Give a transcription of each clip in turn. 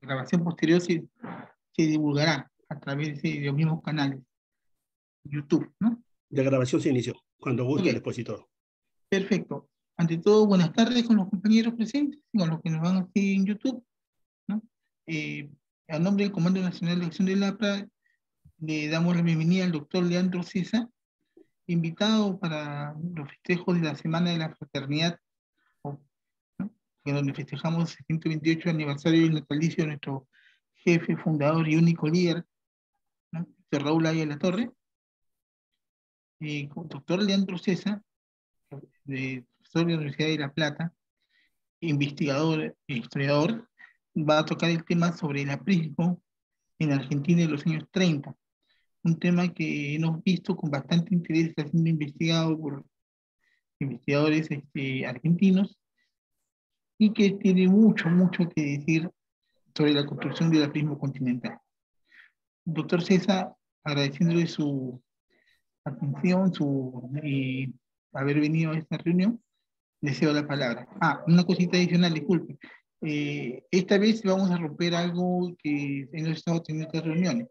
grabación posterior se divulgará a través de los mismos canales, YouTube, ¿no? La grabación se inició, cuando guste el Ok, expositor. perfecto. Ante todo, buenas tardes con los compañeros presentes y con los que nos van a seguir en YouTube, ¿no? Eh, a nombre del Comando Nacional de Acción del APRA, le damos la bienvenida al doctor Leandro César, invitado para los festejos de la Semana de la Fraternidad, ¿no? En donde festejamos el 128 aniversario del natalicio de nuestro jefe, fundador y único líder, ¿no? Raúl Aya La Torre. Doctor Leandro César, profesor de la Universidad de La Plata, investigador e historiador, va a tocar el tema sobre el aprismo en Argentina en los años 30, un tema que hemos visto con bastante interés, está siendo investigado por investigadores argentinos y que tiene mucho, mucho que decir sobre la construcción del aprismo continental. Doctor César, agradeciéndole su atención, haber venido a esta reunión, deseo la palabra. Una cosita adicional, disculpe. Esta vez vamos a romper algo que hemos estado teniendo en estas reuniones.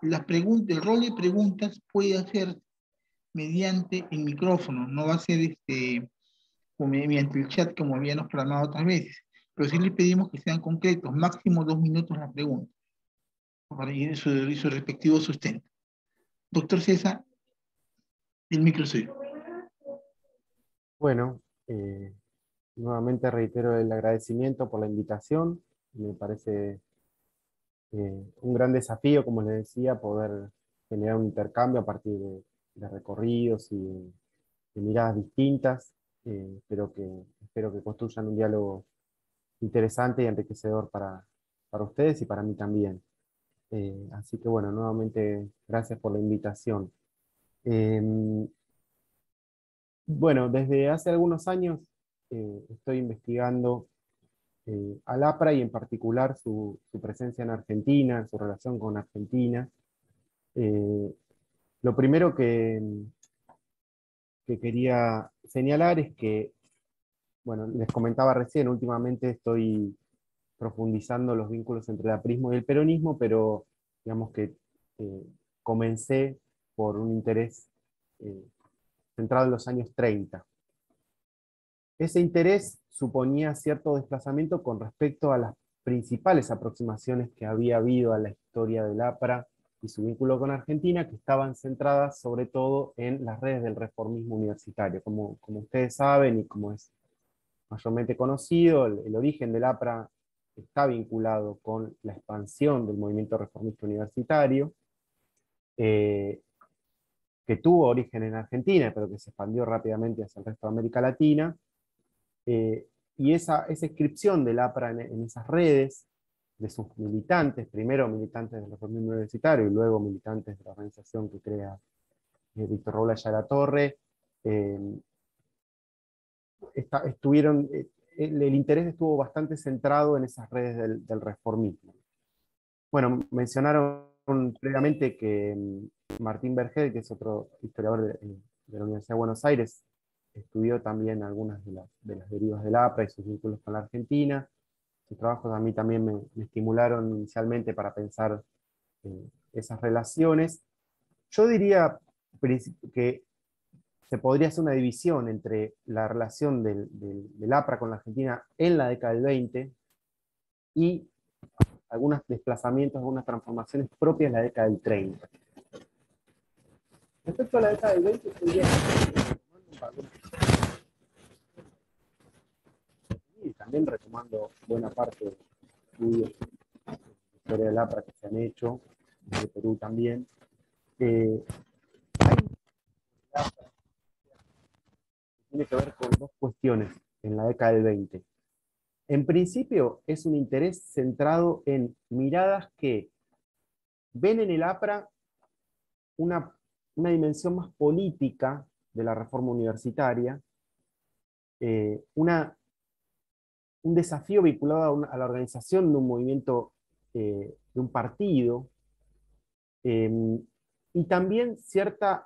El rol de preguntas puede hacer mediante el micrófono, no va a ser mediante el chat como habíamos programado otras veces, pero sí les pedimos que sean concretos, máximo 2 minutos la pregunta, para ir en su respectivo sustento. Doctor César, el micro es suyo. Bueno, nuevamente reitero el agradecimiento por la invitación. Me parece un gran desafío, como les decía, poder generar un intercambio a partir de recorridos y de miradas distintas, pero espero que construyan un diálogo interesante y enriquecedor para ustedes y para mí también. Así que bueno, nuevamente gracias por la invitación. Bueno, desde hace algunos años estoy investigando al APRA y en particular su presencia en Argentina, su relación con Argentina. Lo primero que quería señalar es que, bueno, les comentaba recién, últimamente estoy profundizando los vínculos entre el aprismo y el peronismo, pero digamos que comencé por un interés centrado en los años 30. Ese interés suponía cierto desplazamiento con respecto a las principales aproximaciones que había habido a la historia del APRA y su vínculo con Argentina, que estaban centradas sobre todo en las redes del reformismo universitario. Como ustedes saben y como es mayormente conocido, el origen del APRA está vinculado con la expansión del movimiento reformista universitario, que tuvo origen en Argentina, pero que se expandió rápidamente hacia el resto de América Latina. Y esa inscripción del APRA en esas redes, de sus militantes, primero militantes del reformismo universitario y luego militantes de la organización que crea Víctor Raúl Aya La Torre, el interés estuvo bastante centrado en esas redes del reformismo. Bueno, mencionaron previamente que Martín Berger, que es otro historiador de la Universidad de Buenos Aires, estudió también algunas de las derivas del APRA y sus vínculos con la Argentina. Sus trabajos a mí también me estimularon inicialmente para pensar esas relaciones. Yo diría que se podría hacer una división entre la relación del APRA con la Argentina en la década del 20 y algunos desplazamientos, algunas transformaciones propias de la década del 30. Respecto a la década del 20, podría y también retomando buena parte de estudios de historia del APRA que se han hecho, de Perú también. Hay tiene que ver con dos cuestiones en la década del 20. En principio, es un interés centrado en miradas que ven en el APRA una dimensión más política de la reforma universitaria, un desafío vinculado a la organización de un movimiento, de un partido, y también cierto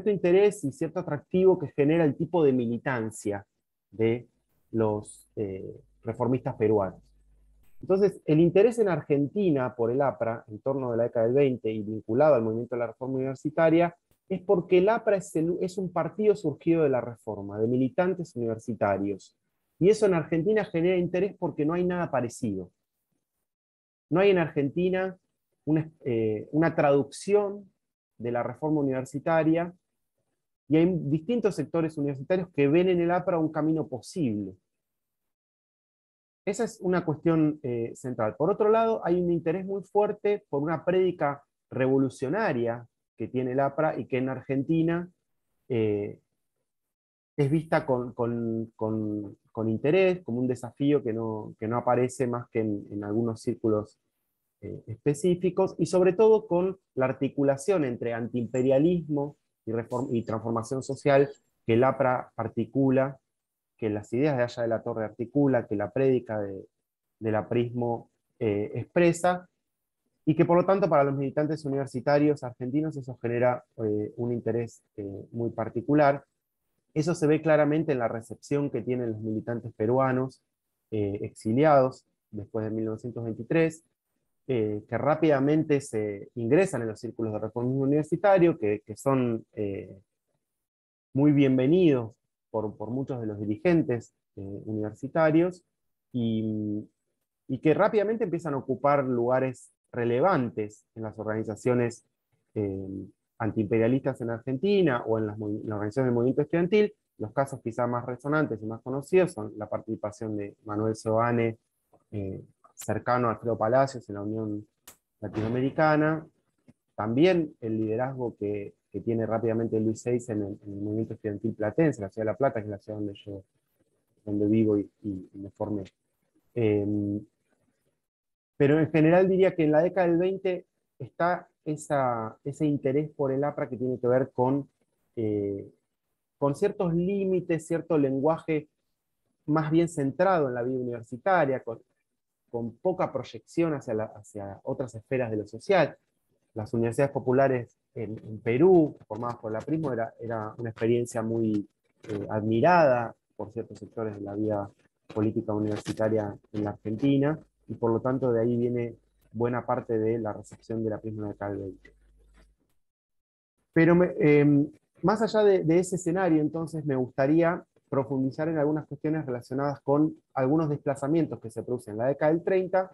interés y cierto atractivo que genera el tipo de militancia de los reformistas peruanos. Entonces, el interés en Argentina por el APRA, en torno de la década del 20 y vinculado al movimiento de la reforma universitaria, es porque el APRA es un partido surgido de la reforma, de militantes universitarios. Y eso en Argentina genera interés porque no hay nada parecido. No hay en Argentina una traducción de la reforma universitaria, y hay distintos sectores universitarios que ven en el APRA un camino posible. Esa es una cuestión central. Por otro lado, hay un interés muy fuerte por una prédica revolucionaria que tiene el APRA y que en Argentina es vista con interés, como un desafío que no aparece más que en algunos círculos específicos, y sobre todo con la articulación entre antiimperialismo y transformación social que el APRA articula, que las ideas de Haya de la Torre articula, que la prédica del aprismo expresa, y que por lo tanto para los militantes universitarios argentinos eso genera un interés muy particular. Eso se ve claramente en la recepción que tienen los militantes peruanos exiliados después de 1923, que rápidamente se ingresan en los círculos de reformismo universitario, que son muy bienvenidos por muchos de los dirigentes universitarios, y que rápidamente empiezan a ocupar lugares relevantes en las organizaciones antiimperialistas en Argentina o en las organizaciones del movimiento estudiantil. Los casos quizá más resonantes y más conocidos son la participación de Manuel Seoane, cercano a Alfredo Palacios en la Unión Latinoamericana, también el liderazgo que tiene rápidamente Luis Seize en el movimiento estudiantil platense, la ciudad de La Plata, que es la ciudad donde vivo y me formé. Pero en general diría que en la década del 20 está ese interés por el APRA que tiene que ver con ciertos límites, cierto lenguaje más bien centrado en la vida universitaria, con poca proyección hacia otras esferas de lo social. Las universidades populares en Perú, formadas por el aprismo, era una experiencia muy admirada por ciertos sectores de la vida política universitaria en la Argentina, y por lo tanto de ahí viene buena parte de la recepción del aprismo en la década del 20. Pero más allá de ese escenario, entonces, me gustaría profundizar en algunas cuestiones relacionadas con algunos desplazamientos que se producen en la década del 30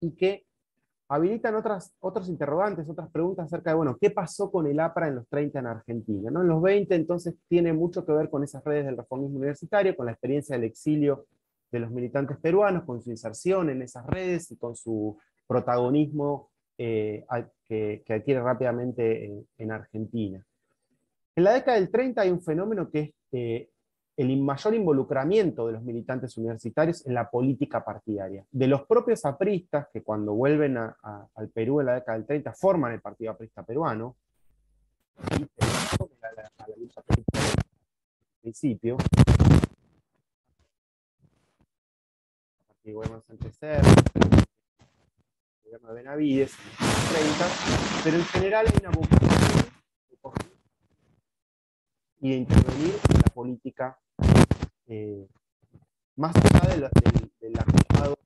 y que habilitan otros interrogantes, otras preguntas acerca de, bueno, ¿qué pasó con el APRA en los 30 en Argentina? ¿No? En los 20, entonces, tiene mucho que ver con esas redes del reformismo universitario, con la experiencia del exilio de los militantes peruanos, con su inserción en esas redes y con su protagonismo que adquiere rápidamente en Argentina. En la década del 30 hay un fenómeno que es el mayor involucramiento de los militantes universitarios en la política partidaria. De los propios apristas, que cuando vuelven al Perú en la década del 30 forman el Partido Aprista Peruano, y a la lucha política al principio, a partir de Guillermo Sánchez Cerro, el gobierno de Benavides, en los 30, pero en general hay una vocación y de intervenir en la política más allá del armado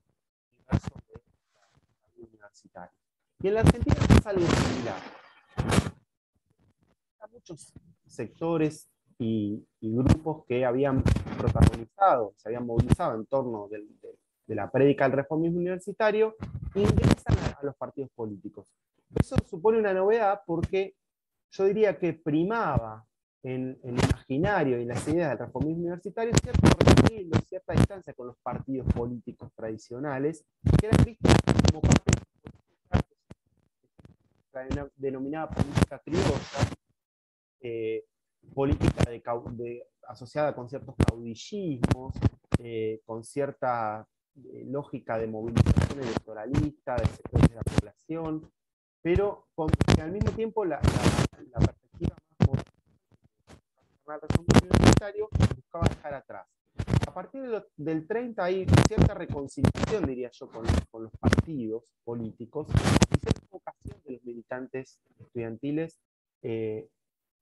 universo de la vida universitaria. Y en la Argentina pasa algo similar. Hay muchos sectores y grupos que habían protagonizado, se habían movilizado en torno de la prédica del reformismo universitario, e ingresan a los partidos políticos. Eso supone una novedad porque yo diría que primaba en el imaginario y en las ideas del reformismo universitario cierto recorrido, cierta distancia con los partidos políticos tradicionales, que eran vistos como parte de la denominada política criolla, política asociada con ciertos caudillismos, con cierta lógica de movilización electoralista de sectores de la población, pero que al mismo tiempo la perspectiva más moderna del reformismo universitario buscaba dejar atrás. A partir del 30 hay cierta reconciliación, diría yo, con los partidos políticos, y cierta vocación de los militantes estudiantiles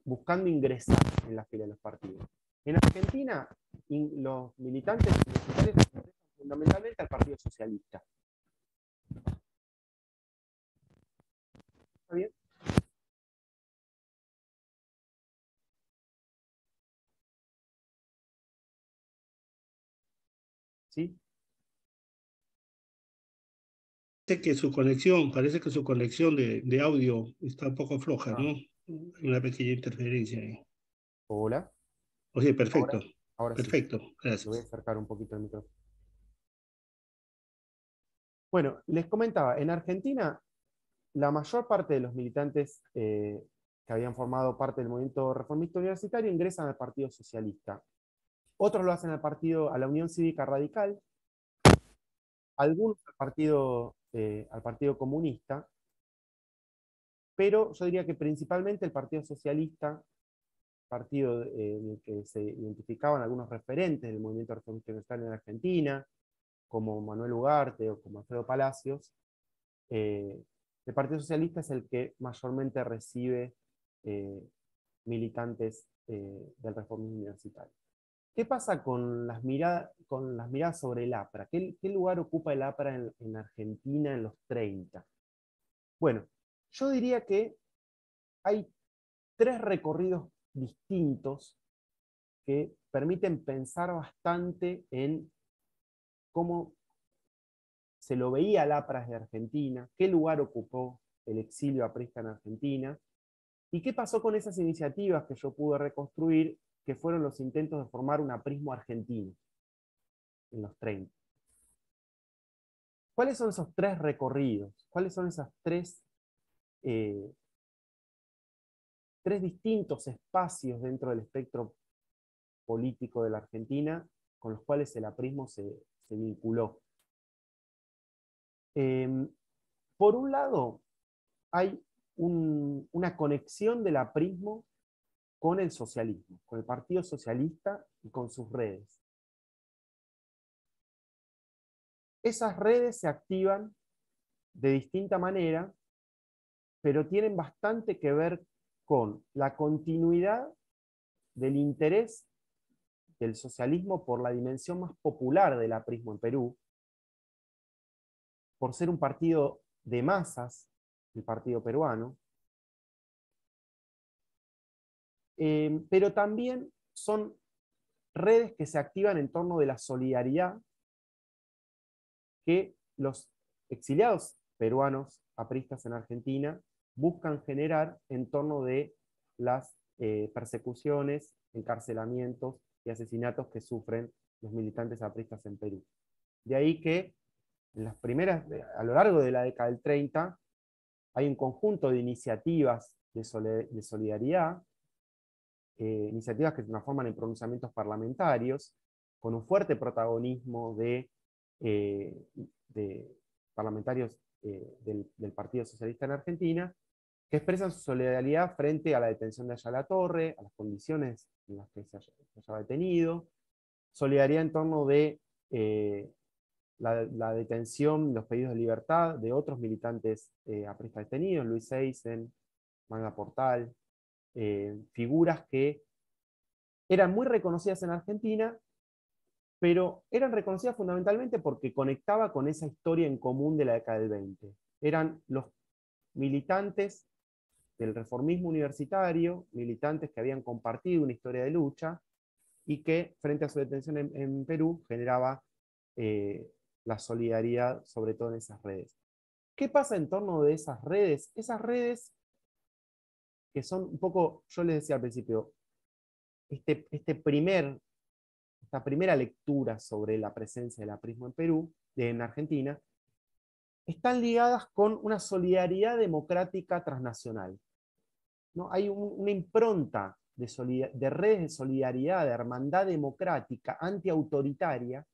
buscando ingresar en la fila de los partidos. En Argentina, los militantes universitarios ingresan por fundamentalmente al Partido Socialista. ¿Está bien? ¿Sí? Parece que su conexión de audio está un poco floja, Ah, ¿no? Hay una pequeña interferencia ahí. hola. O sea, perfecto, Ahora sí. perfecto, Le voy a gracias. acercar un poquito el micrófono. Bueno, les comentaba, en Argentina, la mayor parte de los militantes que habían formado parte del movimiento reformista universitario ingresan al Partido Socialista. Otros lo hacen a la Unión Cívica Radical, algunos al Partido Comunista, pero yo diría que principalmente el Partido Socialista, partido en el que se identificaban algunos referentes del movimiento reformista universitario en Argentina, como Manuel Ugarte o como Alfredo Palacios. El Partido Socialista es el que mayormente recibe militantes del reformismo universitario. ¿Qué pasa con las miradas sobre el APRA? ¿Qué lugar ocupa el APRA en Argentina en los 30? Bueno, yo diría que hay tres recorridos distintos que permiten pensar bastante en cómo se lo veía al APRA de Argentina, qué lugar ocupó el exilio aprista en Argentina, y qué pasó con esas iniciativas que yo pude reconstruir, que fueron los intentos de formar un aprismo argentino en los 30. ¿Cuáles son esos tres recorridos? ¿Cuáles son esos eh, tres distintos espacios dentro del espectro político de la Argentina con los cuales el aprismo se vinculó? Por un lado, hay una conexión del aprismo con el socialismo, con el Partido Socialista y con sus redes. Esas redes se activan de distinta manera, pero tienen bastante que ver con la continuidad del interés del socialismo por la dimensión más popular del aprismo en Perú, por ser un partido de masas, el partido peruano, pero también son redes que se activan en torno de la solidaridad que los exiliados peruanos apristas en Argentina buscan generar en torno de las persecuciones, encarcelamientos y asesinatos que sufren los militantes apristas en Perú. De ahí que a lo largo de la década del 30 hay un conjunto de iniciativas de solidaridad, iniciativas que se transforman en pronunciamientos parlamentarios, con un fuerte protagonismo de parlamentarios del Partido Socialista en Argentina, que expresan su solidaridad frente a la detención de Ayala Torre, a las condiciones en las que se haya detenido, solidaridad en torno de la detención, los pedidos de libertad de otros militantes apristas detenidos, Luis Eisen, Magda Portal, figuras que eran muy reconocidas en Argentina, pero eran reconocidas fundamentalmente porque conectaba con esa historia en común de la década del 20. Eran los militantes del reformismo universitario, militantes que habían compartido una historia de lucha y que frente a su detención en Perú generaba la solidaridad, sobre todo en esas redes. ¿Qué pasa en torno de esas redes? Esas redes que son un poco, yo les decía al principio, esta primera lectura sobre la presencia del aprismo en Perú, en Argentina, están ligadas con una solidaridad democrática transnacional, ¿no? Hay una impronta de redes de solidaridad, de hermandad democrática, antiautoritaria,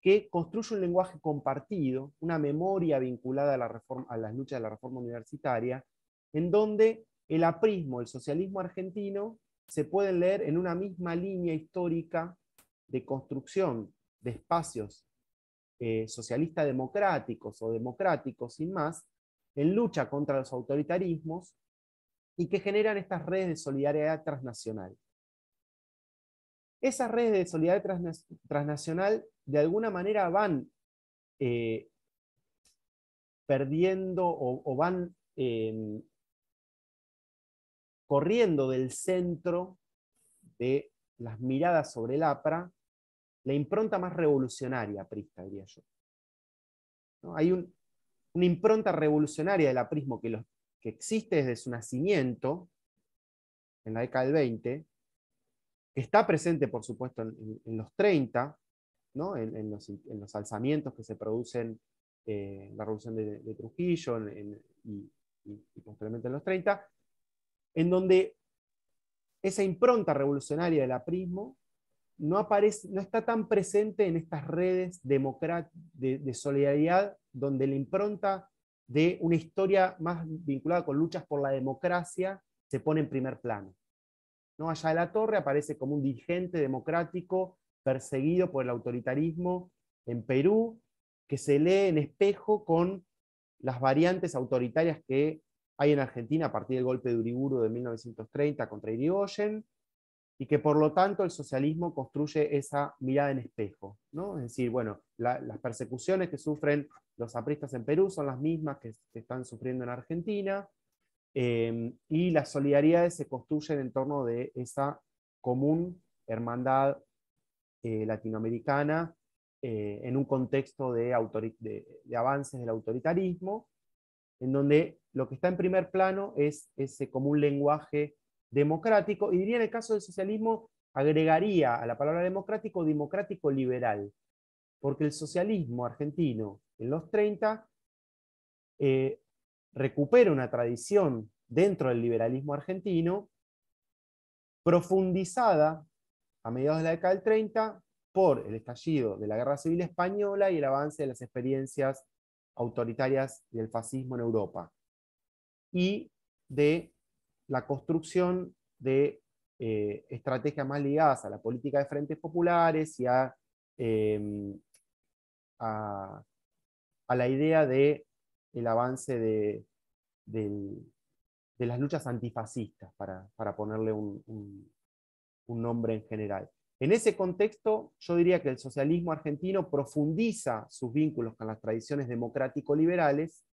que construye un lenguaje compartido, una memoria vinculada a las luchas de la reforma universitaria, en donde el aprismo, el socialismo argentino, se pueden leer en una misma línea histórica de construcción de espacios socialistas democráticos o democráticos sin más, en lucha contra los autoritarismos, y que generan estas redes de solidaridad transnacional. esas redes de solidaridad transnacional de alguna manera van perdiendo o van corriendo del centro de las miradas sobre el APRA la impronta más revolucionaria aprista, diría yo. ¿No? Hay una impronta revolucionaria del aprismo que existe desde su nacimiento, en la década del 20, que está presente, por supuesto, en los 30, ¿no? en los alzamientos que se producen en la revolución de Trujillo y posteriormente en los 30, en donde esa impronta revolucionaria del aprismo no está tan presente en estas redes de solidaridad, donde la impronta de una historia más vinculada con luchas por la democracia se pone en primer plano. ¿No? Allá de la Torre aparece como un dirigente democrático perseguido por el autoritarismo en Perú, que se lee en espejo con las variantes autoritarias que hay en Argentina a partir del golpe de Uriburu de 1930 contra Irigoyen, y que por lo tanto el socialismo construye esa mirada en espejo, ¿no? Es decir, bueno, las persecuciones que sufren los apristas en Perú son las mismas que están sufriendo en Argentina, y las solidaridades se construyen en torno de esa común hermandad latinoamericana en un contexto de avances del autoritarismo, en donde lo que está en primer plano es ese común lenguaje democrático, y diría en el caso del socialismo, agregaría a la palabra democrático liberal, porque el socialismo argentino en los 30 recupera una tradición dentro del liberalismo argentino, profundizada a mediados de la década del 30 por el estallido de la Guerra Civil Española y el avance de las experiencias autoritarias del fascismo en Europa, y de la construcción de estrategias más ligadas a la política de frentes populares y a la idea de el avance de las luchas antifascistas, para ponerle un nombre en general. En ese contexto, yo diría que el socialismo argentino profundiza sus vínculos con las tradiciones democrático-liberales,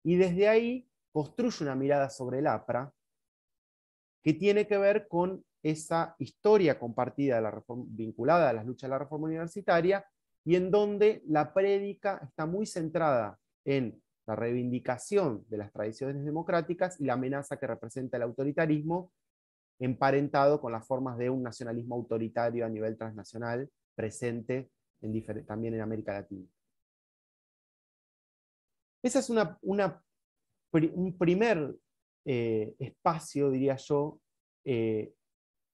y desde ahí construye una mirada sobre el APRA que tiene que ver con esa historia compartida de la reforma, vinculada a las luchas de la reforma universitaria, y en donde la prédica está muy centrada en la reivindicación de las tradiciones democráticas y la amenaza que representa el autoritarismo, emparentado con las formas de un nacionalismo autoritario a nivel transnacional presente también en América Latina. Ese es un primer espacio, diría yo,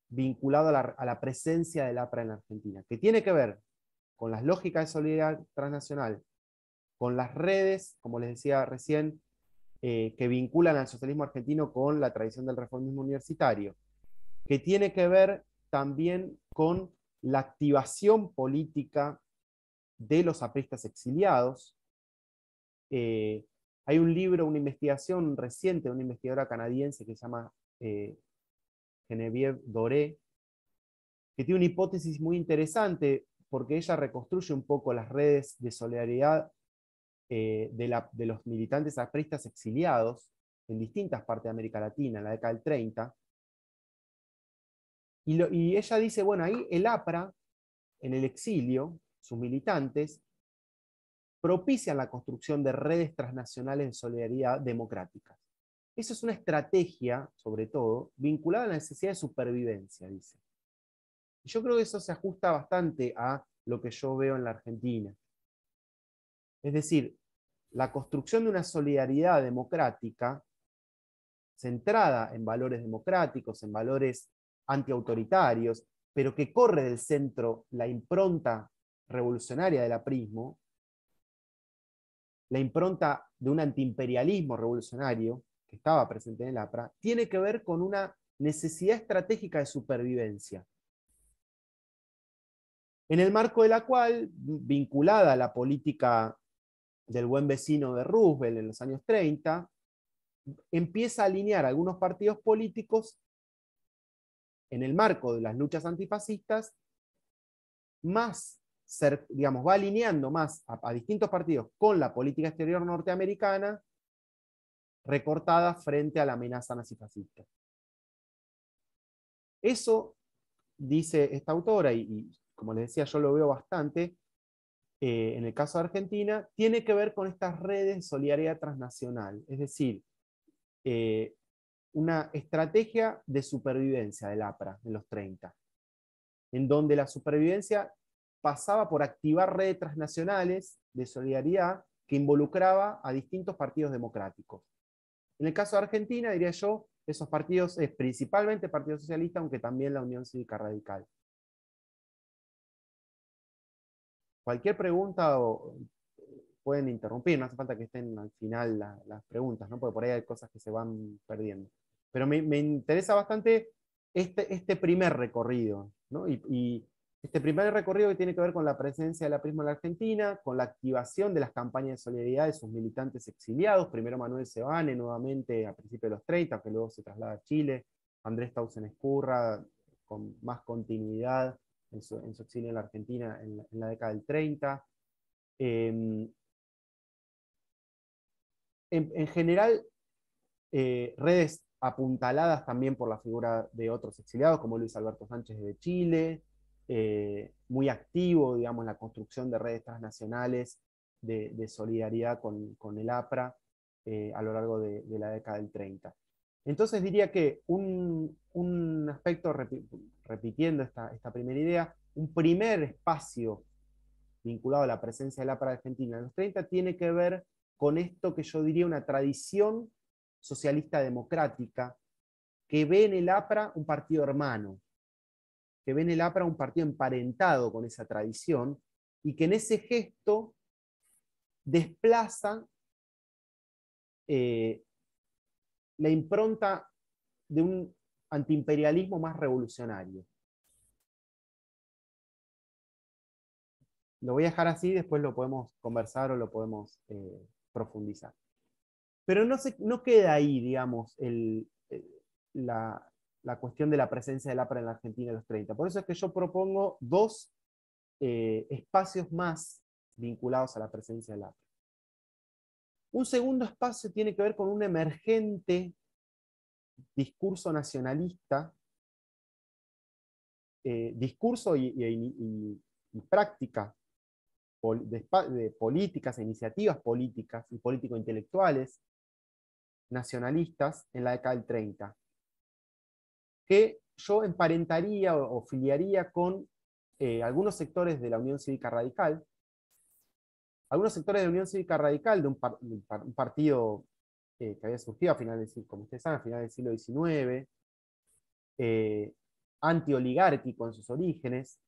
vinculado a la presencia del APRA en la Argentina, que tiene que ver con las lógicas de solidaridad transnacional, con las redes, como les decía recién, que vinculan al socialismo argentino con la tradición del reformismo universitario, que tiene que ver también con la activación política de los apristas exiliados. Hay un libro, una investigación reciente de una investigadora canadiense que se llama Geneviève Doré, que tiene una hipótesis muy interesante, porque ella reconstruye un poco las redes de solidaridad de los militantes apristas exiliados en distintas partes de América Latina en la década del 30, y ella dice, bueno, ahí el APRA, en el exilio, sus militantes, propician la construcción de redes transnacionales de solidaridad democráticas. Eso es una estrategia, sobre todo, vinculada a la necesidad de supervivencia, dice. Y yo creo que eso se ajusta bastante a lo que yo veo en la Argentina. Es decir, la construcción de una solidaridad democrática centrada en valores democráticos, en valores antiautoritarios, pero que corre del centro la impronta revolucionaria del aprismo, la impronta de un antiimperialismo revolucionario que estaba presente en el APRA, tiene que ver con una necesidad estratégica de supervivencia, en el marco de la cual, vinculada a la política del buen vecino de Roosevelt en los años 30, empieza a alinear algunos partidos políticos en el marco de las luchas antifascistas, más, digamos, va alineando más a distintos partidos con la política exterior norteamericana, recortada frente a la amenaza nazifascista. Eso, dice esta autora, y como les decía, yo lo veo bastante, en el caso de Argentina, tiene que ver con estas redes de solidaridad transnacional, es decir, una estrategia de supervivencia del APRA en los 30, en donde la supervivencia pasaba por activar redes transnacionales de solidaridad que involucraba a distintos partidos democráticos. En el caso de Argentina, diría yo, esos partidos es principalmente el Partido Socialista, aunque también la Unión Cívica Radical. Cualquier pregunta pueden interrumpir, no hace falta que estén al final las preguntas, ¿no? Porque por ahí hay cosas que se van perdiendo. Pero me interesa bastante este primer recorrido, ¿no? Y este primer recorrido que tiene que ver con la presencia del aprismo en la Argentina, con la activación de las campañas de solidaridad de sus militantes exiliados, primero Manuel Sebane, nuevamente a principios de los 30, que luego se traslada a Chile, Andrés Tausen Escurra, con más continuidad en su exilio en la Argentina en la década del 30. En general, redes apuntaladas también por la figura de otros exiliados, como Luis Alberto Sánchez de Chile, muy activo, digamos, en la construcción de redes transnacionales de solidaridad con el APRA a lo largo de la década del 30. Entonces diría que un aspecto, repitiendo esta primera idea, un primer espacio vinculado a la presencia del APRA argentina en los 30 tiene que ver con esto que yo diría una tradición socialista democrática que ve en el APRA un partido hermano, que ve en el APRA un partido emparentado con esa tradición y que en ese gesto desplaza la impronta de un antiimperialismo más revolucionario. Lo voy a dejar así, después lo podemos conversar o lo podemos profundizar. Pero no queda ahí, digamos, la cuestión de la presencia del APRA en la Argentina en los 30. Por eso es que yo propongo dos espacios más vinculados a la presencia del APRA. Un segundo espacio tiene que ver con un emergente discurso nacionalista, discurso y práctica de políticas e iniciativas políticas y político-intelectuales nacionalistas en la década del 30, que yo emparentaría o filiaría con algunos sectores de la Unión Cívica Radical, de un partido que había surgido a finales, como ustedes saben, a finales del siglo XIX, antioligárquico en sus orígenes,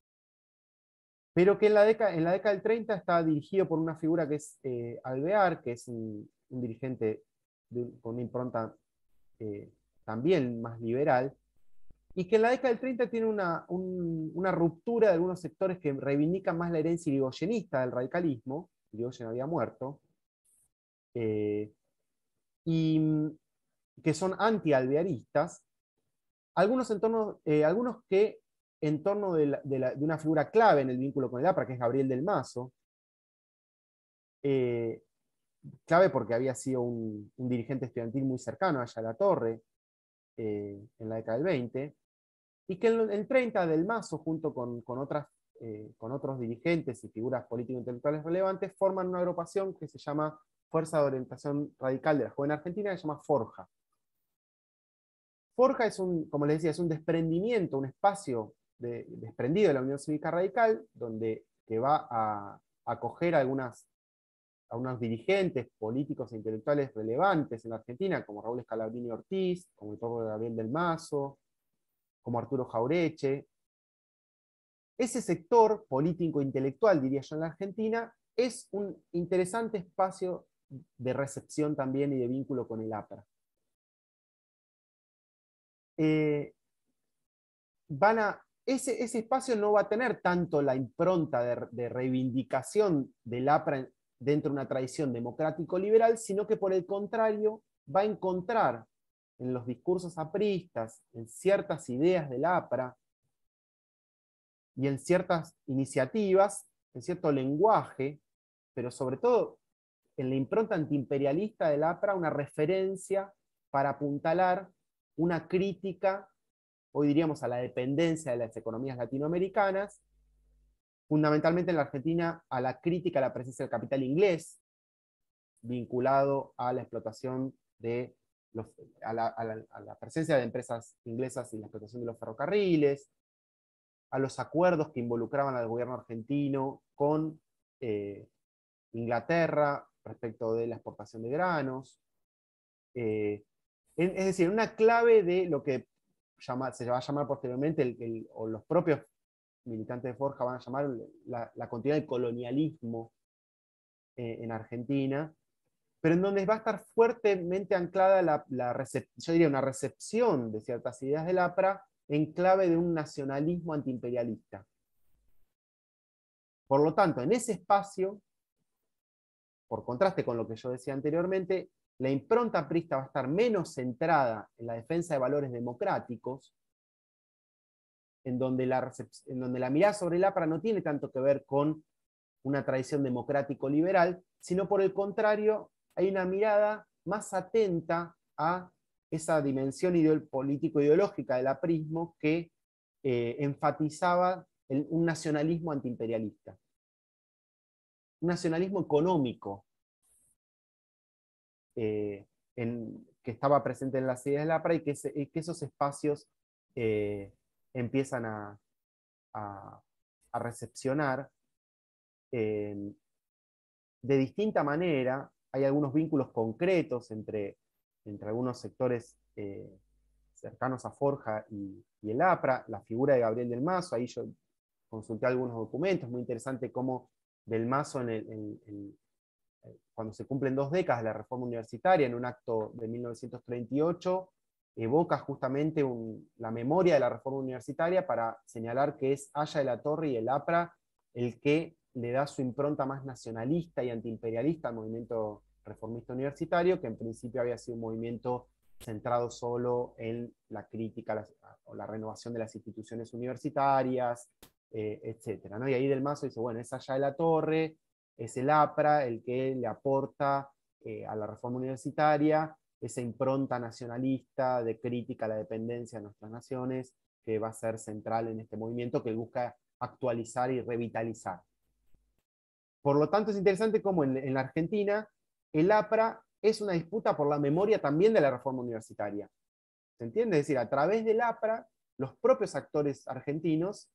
pero que en la década del 30 está dirigido por una figura que es Alvear, que es un dirigente con una impronta también más liberal, y que en la década del 30 tiene una ruptura de algunos sectores que reivindican más la herencia irigoyenista del radicalismo. Irigoyen había muerto, y que son anti-alvearistas, algunos que en torno de una figura clave en el vínculo con el APRA, que es Gabriel del Mazo, clave porque había sido un dirigente estudiantil muy cercano a Latorre en la década del 20, y que en el 30 del Mazo, junto con otros dirigentes y figuras político-intelectuales relevantes, forman una agrupación que se llama Fuerza de Orientación Radical de la Joven Argentina, que se llama Forja. Forja es como les decía, es un desprendimiento, un espacio desprendido de la Unión Cívica Radical, que va a acoger a unos dirigentes políticos e intelectuales relevantes en la Argentina, como Raúl Scalabrini Ortiz, como el propio Gabriel del Mazo, como Arturo Jaureche. Ese sector político-intelectual, diría yo, en la Argentina, es un interesante espacio de recepción también y de vínculo con el APRA. Ese espacio no va a tener tanto la impronta de reivindicación del APRA dentro de una tradición democrático-liberal, sino que por el contrario va a encontrar en los discursos apristas, en ciertas ideas del APRA y en ciertas iniciativas, en cierto lenguaje, pero sobre todo en la impronta antiimperialista del APRA, una referencia para apuntalar una crítica, hoy diríamos, a la dependencia de las economías latinoamericanas, fundamentalmente en la Argentina a la crítica a la presencia del capital inglés, vinculado a la explotación de a la presencia de empresas inglesas y la explotación de los ferrocarriles, a los acuerdos que involucraban al gobierno argentino con Inglaterra respecto de la exportación de granos. Es decir, una clave de lo que se va a llamar posteriormente, o los propios militantes de Forja van a llamar la continuidad del colonialismo en Argentina, pero en donde va a estar fuertemente anclada yo diría una recepción de ciertas ideas del APRA en clave de un nacionalismo antiimperialista. Por lo tanto, en ese espacio, por contraste con lo que yo decía anteriormente, la impronta aprista va a estar menos centrada en la defensa de valores democráticos, en donde la mirada sobre el APRA no tiene tanto que ver con una tradición democrático-liberal, sino por el contrario, hay una mirada más atenta a esa dimensión político-ideológica del aprismo que enfatizaba un nacionalismo antiimperialista. Un nacionalismo económico que estaba presente en las ideas del APRA y que esos espacios empiezan a recepcionar de distinta manera. Hay algunos vínculos concretos entre algunos sectores cercanos a Forja y el APRA, la figura de Gabriel del Mazo. Ahí yo consulté algunos documentos, muy interesante cómo del Mazo cuando se cumplen 2 décadas de la reforma universitaria, en un acto de 1938, evoca justamente la memoria de la reforma universitaria para señalar que es Haya de la Torre y el APRA el que le da su impronta más nacionalista y antiimperialista al movimiento reformista universitario, que en principio había sido un movimiento centrado solo en la crítica o la renovación de las instituciones universitarias, etc. ¿no? Y ahí del Mazo dice, bueno, es Haya de la Torre, es el APRA el que le aporta a la reforma universitaria esa impronta nacionalista de crítica a la dependencia de nuestras naciones, que va a ser central en este movimiento que busca actualizar y revitalizar. Por lo tanto, es interesante cómo en la Argentina el APRA es una disputa por la memoria también de la reforma universitaria. ¿Se entiende? Es decir, a través del APRA, los propios actores argentinos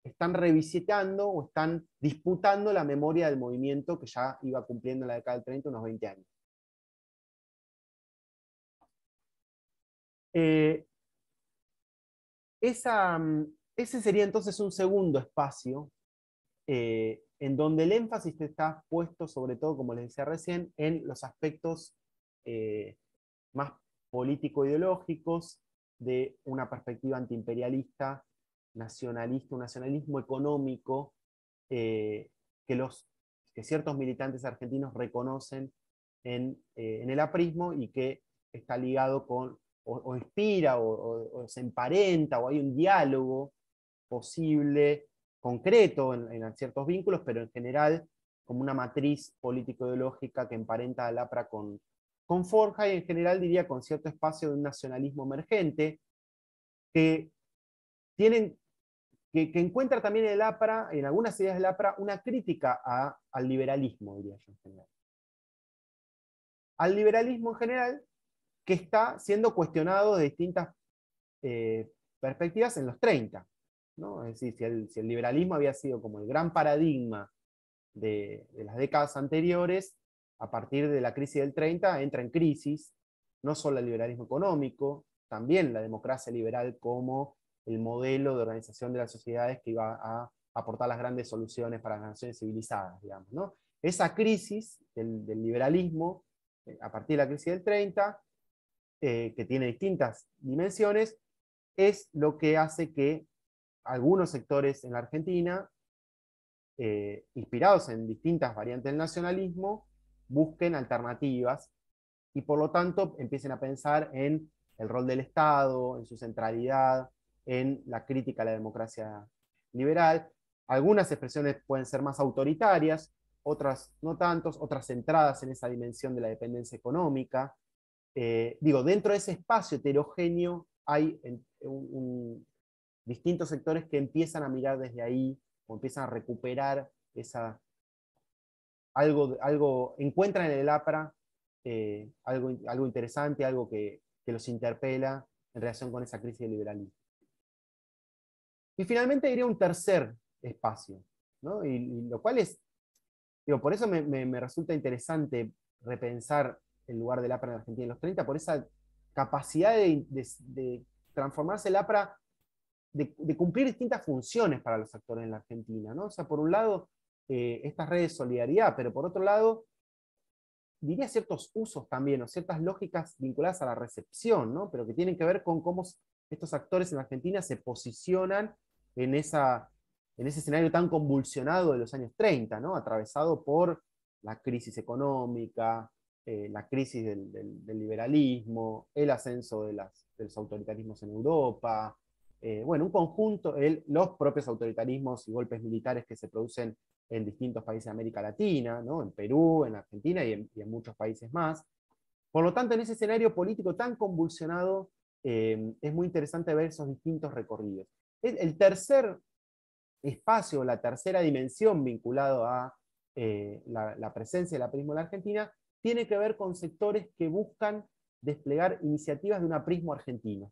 están revisitando o están disputando la memoria del movimiento que ya iba cumpliendo en la década del 30 unos 20 años. Ese sería entonces un segundo espacio en donde el énfasis está puesto, sobre todo, como les decía recién, en los aspectos más político-ideológicos de una perspectiva antiimperialista, nacionalista, un nacionalismo económico que ciertos militantes argentinos reconocen en el aprismo y que está ligado con, o inspira, o se emparenta, o hay un diálogo posible, concreto en ciertos vínculos, pero en general como una matriz político-ideológica que emparenta al APRA con Forja, y en general diría con cierto espacio de un nacionalismo emergente, que encuentra también en el APRA, en algunas ideas del APRA, una crítica al liberalismo, diría yo en general. Al liberalismo en general, que está siendo cuestionado de distintas perspectivas en los 30. ¿no? Es decir, si el liberalismo había sido como el gran paradigma de las décadas anteriores, a partir de la crisis del 30 entra en crisis no solo el liberalismo económico, también la democracia liberal como el modelo de organización de las sociedades que iba a aportar las grandes soluciones para las naciones civilizadas, digamos, ¿no? Esa crisis del liberalismo, a partir de la crisis del 30, que tiene distintas dimensiones, es lo que hace que algunos sectores en la Argentina, inspirados en distintas variantes del nacionalismo, busquen alternativas y por lo tanto empiecen a pensar en el rol del Estado, en su centralidad, en la crítica a la democracia liberal. Algunas expresiones pueden ser más autoritarias, otras no tantos, otras centradas en esa dimensión de la dependencia económica. Dentro de ese espacio heterogéneo hay distintos sectores que empiezan a mirar desde ahí, o empiezan a recuperar encuentran en el APRA algo interesante, algo que los interpela en relación con esa crisis del liberalismo. Y finalmente diría un tercer espacio, ¿no? Y lo cual es, por eso me resulta interesante repensar el lugar del APRA en Argentina en los 30, por esa capacidad de transformarse el APRA, de cumplir distintas funciones para los actores en la Argentina, ¿no? O sea, por un lado, estas redes de solidaridad, pero por otro lado, diría ciertos usos también, o ciertas lógicas vinculadas a la recepción, ¿no? Pero que tienen que ver con cómo estos actores en Argentina se posicionan en ese escenario tan convulsionado de los años 30, ¿no? Atravesado por la crisis económica, la crisis del liberalismo, el ascenso de los autoritarismos en Europa, un conjunto, los propios autoritarismos y golpes militares que se producen en distintos países de América Latina, ¿no? En Perú, en Argentina y en muchos países más. Por lo tanto, en ese escenario político tan convulsionado, es muy interesante ver esos distintos recorridos. El tercer espacio, la tercera dimensión vinculado a la presencia del aprismo en la Argentina, tiene que ver con sectores que buscan desplegar iniciativas de un aprismo argentino.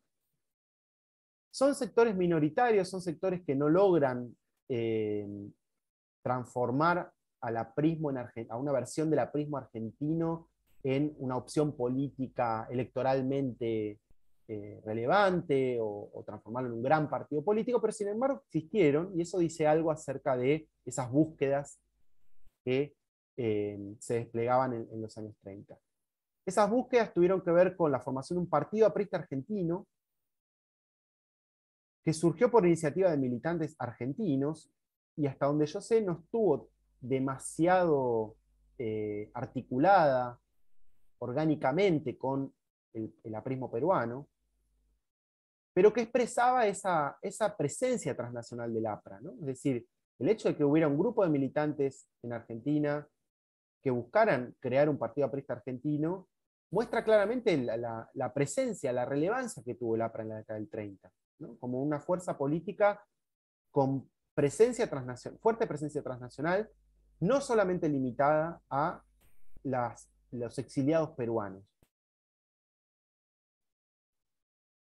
Son sectores minoritarios, son sectores que no logran transformar al aprismo a una versión del aprismo argentino en una opción política electoralmente relevante o transformarlo en un gran partido político, pero sin embargo existieron, y eso dice algo acerca de esas búsquedas que se desplegaban en los años 30. Esas búsquedas tuvieron que ver con la formación de un partido aprista argentino que surgió por iniciativa de militantes argentinos y hasta donde yo sé no estuvo demasiado articulada orgánicamente con el aprismo peruano, pero que expresaba esa presencia transnacional del APRA, ¿no? Es decir, el hecho de que hubiera un grupo de militantes en Argentina que buscaran crear un partido aprista argentino muestra claramente la presencia, la relevancia que tuvo el APRA en la década del 30, ¿no? Como una fuerza política con fuerte presencia transnacional, no solamente limitada a los exiliados peruanos.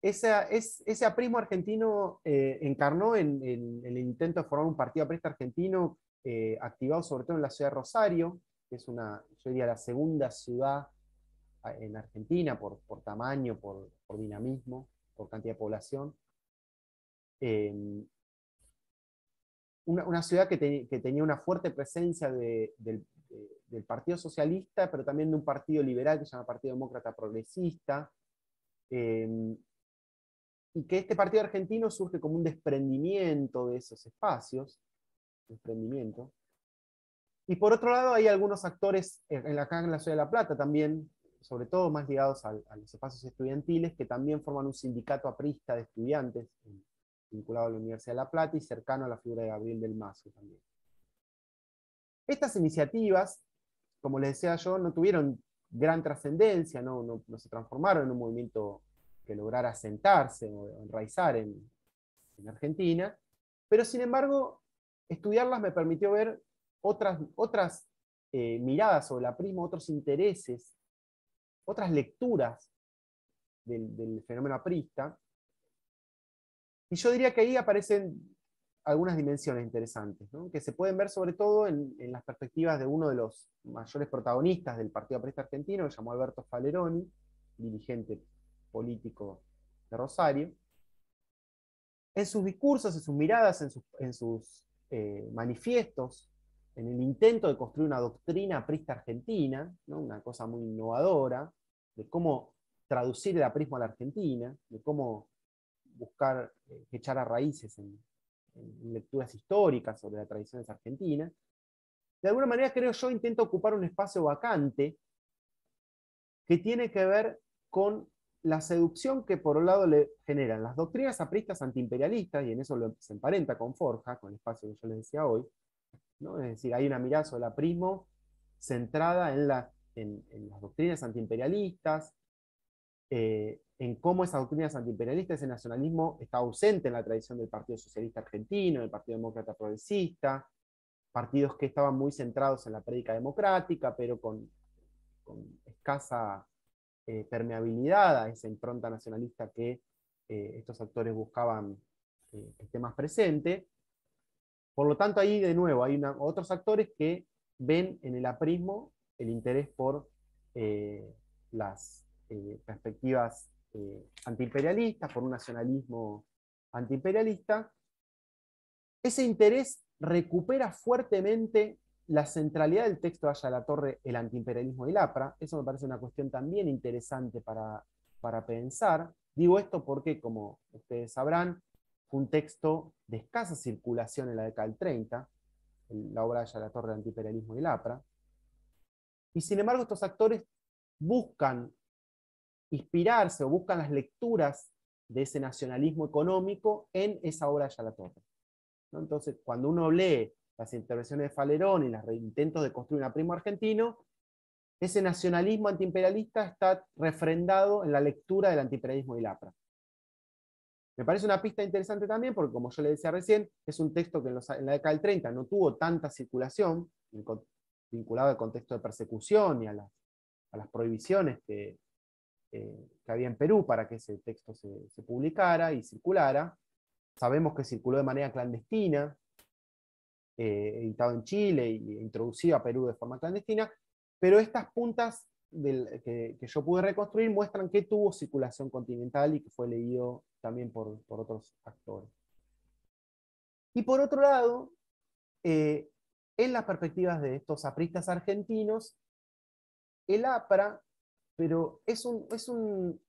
Ese aprismo argentino encarnó en el intento de formar un partido aprista argentino activado sobre todo en la ciudad de Rosario, que es yo diría la segunda ciudad en Argentina por tamaño, por dinamismo, por cantidad de población. Una ciudad que tenía una fuerte presencia del Partido Socialista, pero también de un partido liberal que se llama Partido Demócrata Progresista, y que este partido argentino surge como un desprendimiento de esos espacios, desprendimiento. Y por otro lado hay algunos actores acá en la ciudad de La Plata también, sobre todo más ligados a los espacios estudiantiles, que también forman un sindicato aprista de estudiantes, vinculado a la Universidad de La Plata y cercano a la figura de Gabriel del Mazo también. Estas iniciativas, como les decía yo, no tuvieron gran trascendencia, no se transformaron en un movimiento que lograra asentarse o enraizar en Argentina, pero sin embargo, estudiarlas me permitió ver otras miradas sobre el aprismo, otros intereses, otras lecturas del fenómeno aprista. Y yo diría que ahí aparecen algunas dimensiones interesantes, ¿no? Que se pueden ver sobre todo en las perspectivas de uno de los mayores protagonistas del Partido Aprista Argentino, que se llamó Alberto Faleroni, dirigente político de Rosario. En sus discursos, en sus miradas, en sus manifiestos, en el intento de construir una doctrina aprista argentina, ¿no? Una cosa muy innovadora, de cómo traducir el aprismo a la Argentina, de cómo buscar echar a raíces en lecturas históricas sobre las tradiciones argentinas. De alguna manera, creo yo, intento ocupar un espacio vacante que tiene que ver con la seducción que por un lado le generan las doctrinas apristas antiimperialistas, y en eso se emparenta con Forja, con el espacio que yo les decía hoy, ¿no? Es decir, hay una mirada sobre el aprismo centrada en las doctrinas antiimperialistas, en cómo esas doctrinas antiimperialistas, ese nacionalismo está ausente en la tradición del Partido Socialista Argentino, del Partido Demócrata Progresista, partidos que estaban muy centrados en la prédica democrática, pero con escasa permeabilidad a esa impronta nacionalista que estos actores buscaban que esté más presente. Por lo tanto, ahí de nuevo hay otros actores que ven en el aprismo el interés por las perspectivas antiimperialistas, por un nacionalismo antiimperialista. Ese interés recupera fuertemente la centralidad del texto de Aya-Latorre, el antiimperialismo y el APRA. Eso me parece una cuestión también interesante para pensar. Digo esto porque, como ustedes sabrán, fue un texto de escasa circulación en la década del 30, la obra de Aya-Latorre, el antiimperialismo y el APRA. Y sin embargo, estos actores buscan inspirarse o buscan las lecturas de ese nacionalismo económico en esa obra de Aya-Latorre, ¿no? Entonces, cuando uno lee las intervenciones de Falerón y los intentos de construir un aprismo argentino, ese nacionalismo antiimperialista está refrendado en la lectura del antiimperialismo y el APRA. Me parece una pista interesante también porque, como yo le decía recién, es un texto que en la década del 30 no tuvo tanta circulación, vinculado al contexto de persecución y a las prohibiciones que había en Perú para que ese texto se publicara y circulara. Sabemos que circuló de manera clandestina, editado en Chile e introducido a Perú de forma clandestina, pero estas puntas que yo pude reconstruir muestran que tuvo circulación continental y que fue leído también por otros actores. Y por otro lado, en las perspectivas de estos apristas argentinos, el APRA, pero es un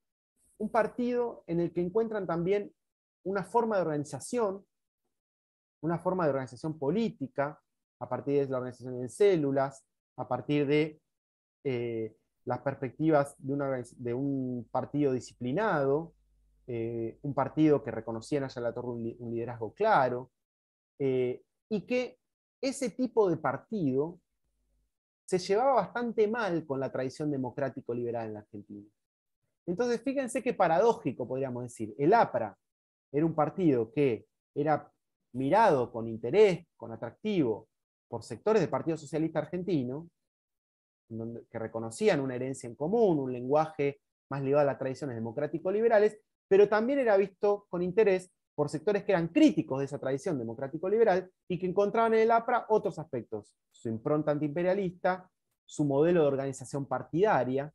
partido en el que encuentran también una forma de organización política, a partir de la organización en células, a partir de las perspectivas de un partido disciplinado, un partido que reconocía en Aya-Latorre un liderazgo claro, y que ese tipo de partido se llevaba bastante mal con la tradición democrático-liberal en la Argentina. Entonces, fíjense qué paradójico, podríamos decir. El APRA era un partido que era mirado con interés, con atractivo, por sectores del Partido Socialista Argentino, que reconocían una herencia en común, un lenguaje más ligado a las tradiciones democrático-liberales, pero también era visto con interés por sectores que eran críticos de esa tradición democrático-liberal y que encontraban en el APRA otros aspectos: su impronta antiimperialista, su modelo de organización partidaria,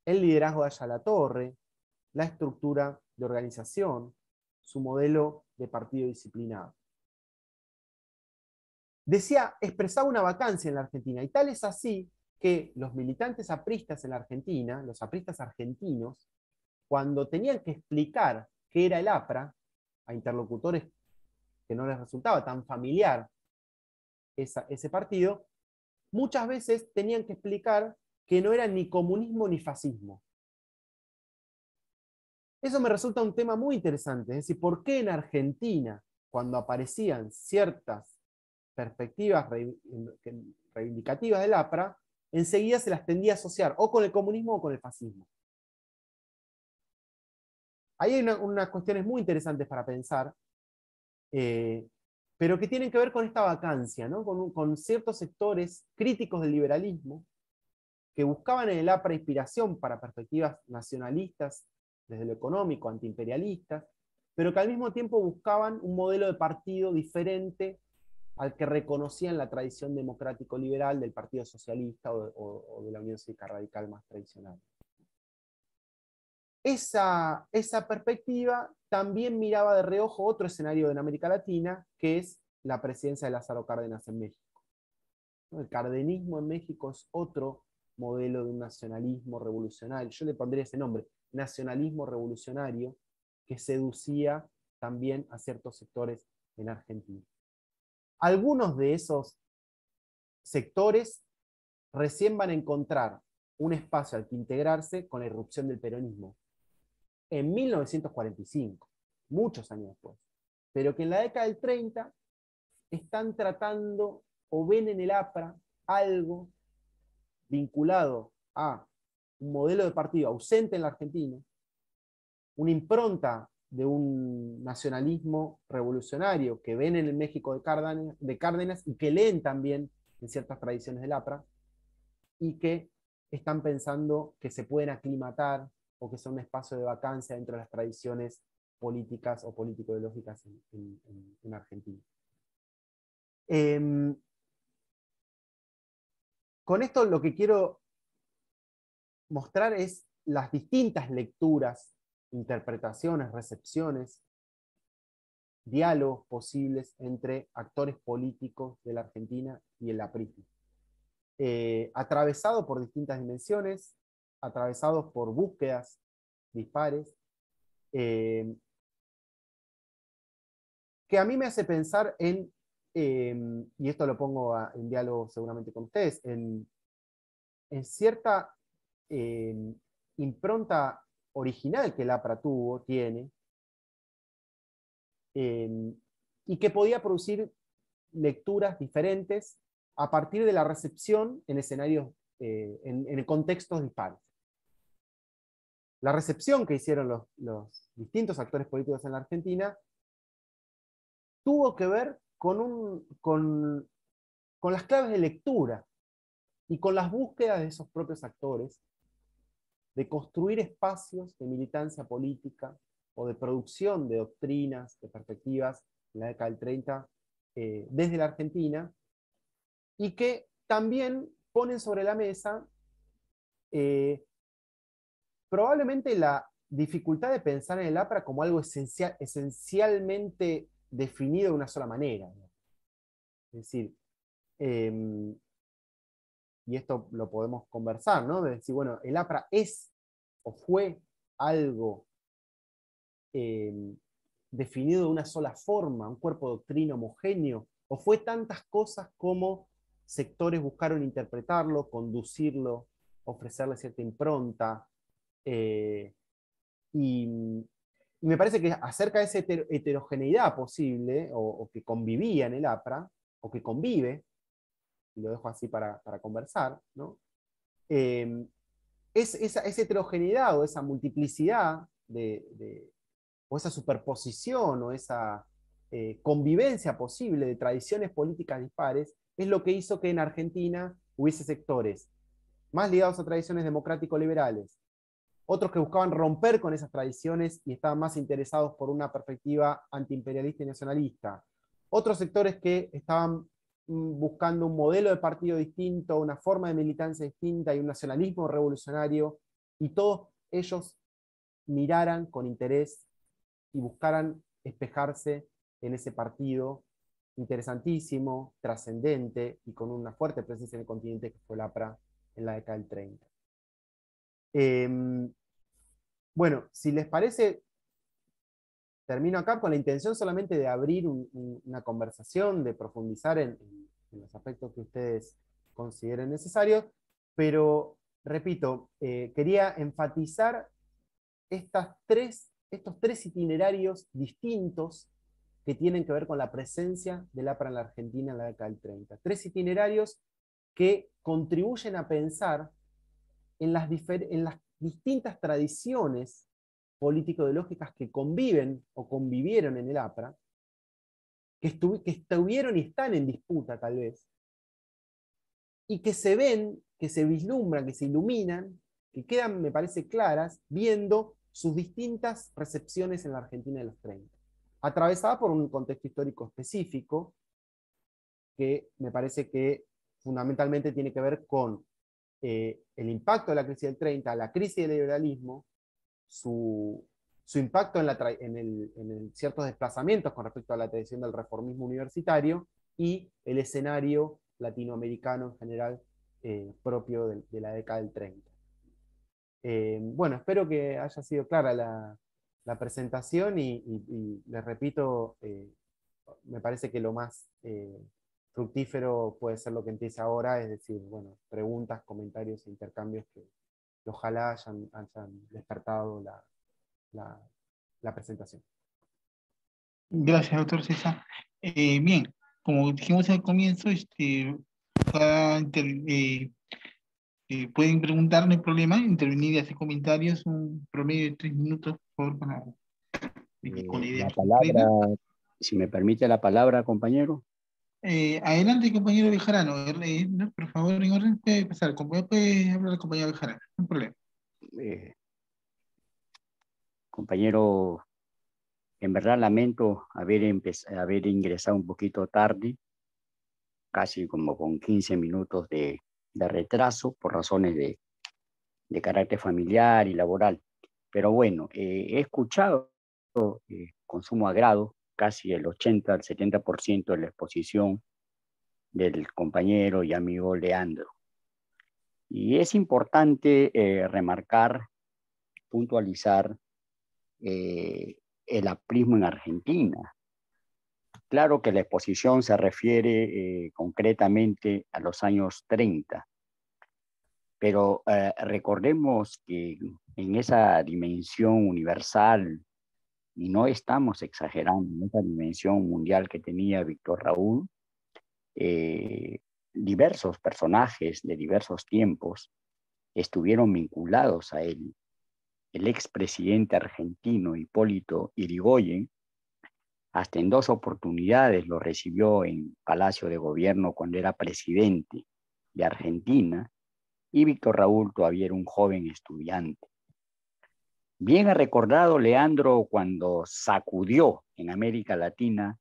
el liderazgo de Aya-Latorre, la estructura de organización, su modelo de partido disciplinado. Expresaba una vacancia en la Argentina, y tal es así que los militantes apristas en la Argentina, los apristas argentinos, cuando tenían que explicar qué era el APRA a interlocutores que no les resultaba tan familiar ese partido, muchas veces tenían que explicar que no era ni comunismo ni fascismo. Eso me resulta un tema muy interesante, es decir, ¿por qué en Argentina, cuando aparecían ciertas perspectivas reivindicativas del APRA, enseguida se las tendía a asociar o con el comunismo o con el fascismo? Ahí hay unas cuestiones muy interesantes para pensar, pero que tienen que ver con esta vacancia, ¿no? Con ciertos sectores críticos del liberalismo que buscaban en el APRA inspiración para perspectivas nacionalistas desde lo económico, antiimperialistas, pero que al mismo tiempo buscaban un modelo de partido diferente al que reconocían la tradición democrático-liberal del Partido Socialista o de la Unión Cívica Radical más tradicional. Esa perspectiva también miraba de reojo otro escenario en América Latina, que es la presidencia de Lázaro Cárdenas en México. El cardenismo en México es otro modelo de un nacionalismo revolucionario. Yo le pondría ese nombre, nacionalismo revolucionario, que seducía también a ciertos sectores en Argentina. Algunos de esos sectores recién van a encontrar un espacio al que integrarse con la irrupción del peronismo. En 1945, muchos años después. Pero que en la década del 30 están tratando o ven en el APRA algo vinculado a un modelo de partido ausente en la Argentina, una impronta de un nacionalismo revolucionario que ven en el México de Cárdenas y que leen también en ciertas tradiciones del APRA, y que están pensando que se pueden aclimatar o que son un espacio de vacancia dentro de las tradiciones políticas o político-ideológicas en Argentina. Con esto lo que quiero mostrar es las distintas lecturas, interpretaciones, recepciones, diálogos posibles entre actores políticos de la Argentina y el aprismo. Atravesado por distintas dimensiones, atravesados por búsquedas dispares, que a mí me hace pensar en, y esto lo pongo en diálogo seguramente con ustedes, en cierta impronta original que el APRA tiene, y que podía producir lecturas diferentes a partir de la recepción en escenarios, en contextos dispares. La recepción que hicieron los distintos actores políticos en la Argentina tuvo que ver con las claves de lectura y con las búsquedas de esos propios actores de construir espacios de militancia política o de producción de doctrinas, de perspectivas en la década del 30 desde la Argentina, y que también ponen sobre la mesa probablemente la dificultad de pensar en el APRA como algo esencialmente definido de una sola manera. Es decir, y esto lo podemos conversar, ¿no? De decir, bueno, el APRA es o fue algo definido de una sola forma, un cuerpo de doctrina homogéneo, o fue tantas cosas como sectores buscaron interpretarlo, conducirlo, ofrecerle cierta impronta, y me parece que acerca de esa heterogeneidad posible, o que convivía en el APRA, o que convive, y lo dejo así para conversar, ¿no? Esa heterogeneidad o esa multiplicidad o esa superposición o esa convivencia posible de tradiciones políticas dispares es lo que hizo que en Argentina hubiese sectores más ligados a tradiciones democrático-liberales, otros que buscaban romper con esas tradiciones y estaban más interesados por una perspectiva antiimperialista y nacionalista, otros sectores que estaban buscando un modelo de partido distinto, una forma de militancia distinta y un nacionalismo revolucionario, y todos ellos miraran con interés y buscaran espejarse en ese partido interesantísimo, trascendente y con una fuerte presencia en el continente que fue el APRA en la década del 30. Bueno, si les parece, termino acá con la intención solamente de abrir una conversación, de profundizar en los aspectos que ustedes consideren necesarios, pero, repito, quería enfatizar estos tres itinerarios distintos que tienen que ver con la presencia del APRA en la Argentina en la década del 30. Tres itinerarios que contribuyen a pensar en las distintas tradiciones político-ideológicas que conviven o convivieron en el APRA, que estuvieron y están en disputa tal vez, y que se ven, que se vislumbran, que se iluminan, que quedan, me parece, claras, viendo sus distintas recepciones en la Argentina de los 30, atravesada por un contexto histórico específico, que me parece que fundamentalmente tiene que ver con el impacto de la crisis del 30, la crisis del liberalismo, su impacto en ciertos desplazamientos con respecto a la tradición del reformismo universitario y el escenario latinoamericano en general propio de la década del 30. Bueno, espero que haya sido clara la presentación y les repito, me parece que lo más fructífero puede ser lo que empieza ahora, es decir, bueno, preguntas, comentarios e intercambios que ojalá hayan despertado la presentación. Gracias, doctor César. Bien, como dijimos al comienzo, cada pueden preguntar, no hay problema, intervenir y hacer comentarios, un promedio de 3 minutos, por favor, para que con la idea La completa. palabra, si me permite la palabra, compañero. Adelante, compañero Bejarano. No, por favor, en orden, puede pasar. Puede hablar el compañero Bejarano, no hay problema. Compañero, en verdad lamento haber ingresado un poquito tarde, casi como con 15 minutos de retraso por razones de carácter familiar y laboral. Pero bueno, he escuchado con sumo agrado casi el 80 al 70% de la exposición del compañero y amigo Leandro. Y es importante remarcar, puntualizar el aprismo en Argentina. Claro que la exposición se refiere concretamente a los años 30, pero recordemos que en esa dimensión universal, y no estamos exagerando, en esa dimensión mundial que tenía Víctor Raúl, diversos personajes de diversos tiempos estuvieron vinculados a él. El expresidente argentino Hipólito Yrigoyen, hasta en 2 oportunidades lo recibió en Palacio de Gobierno cuando era presidente de Argentina, y Víctor Raúl todavía era un joven estudiante. Bien ha recordado Leandro cuando sacudió en América Latina,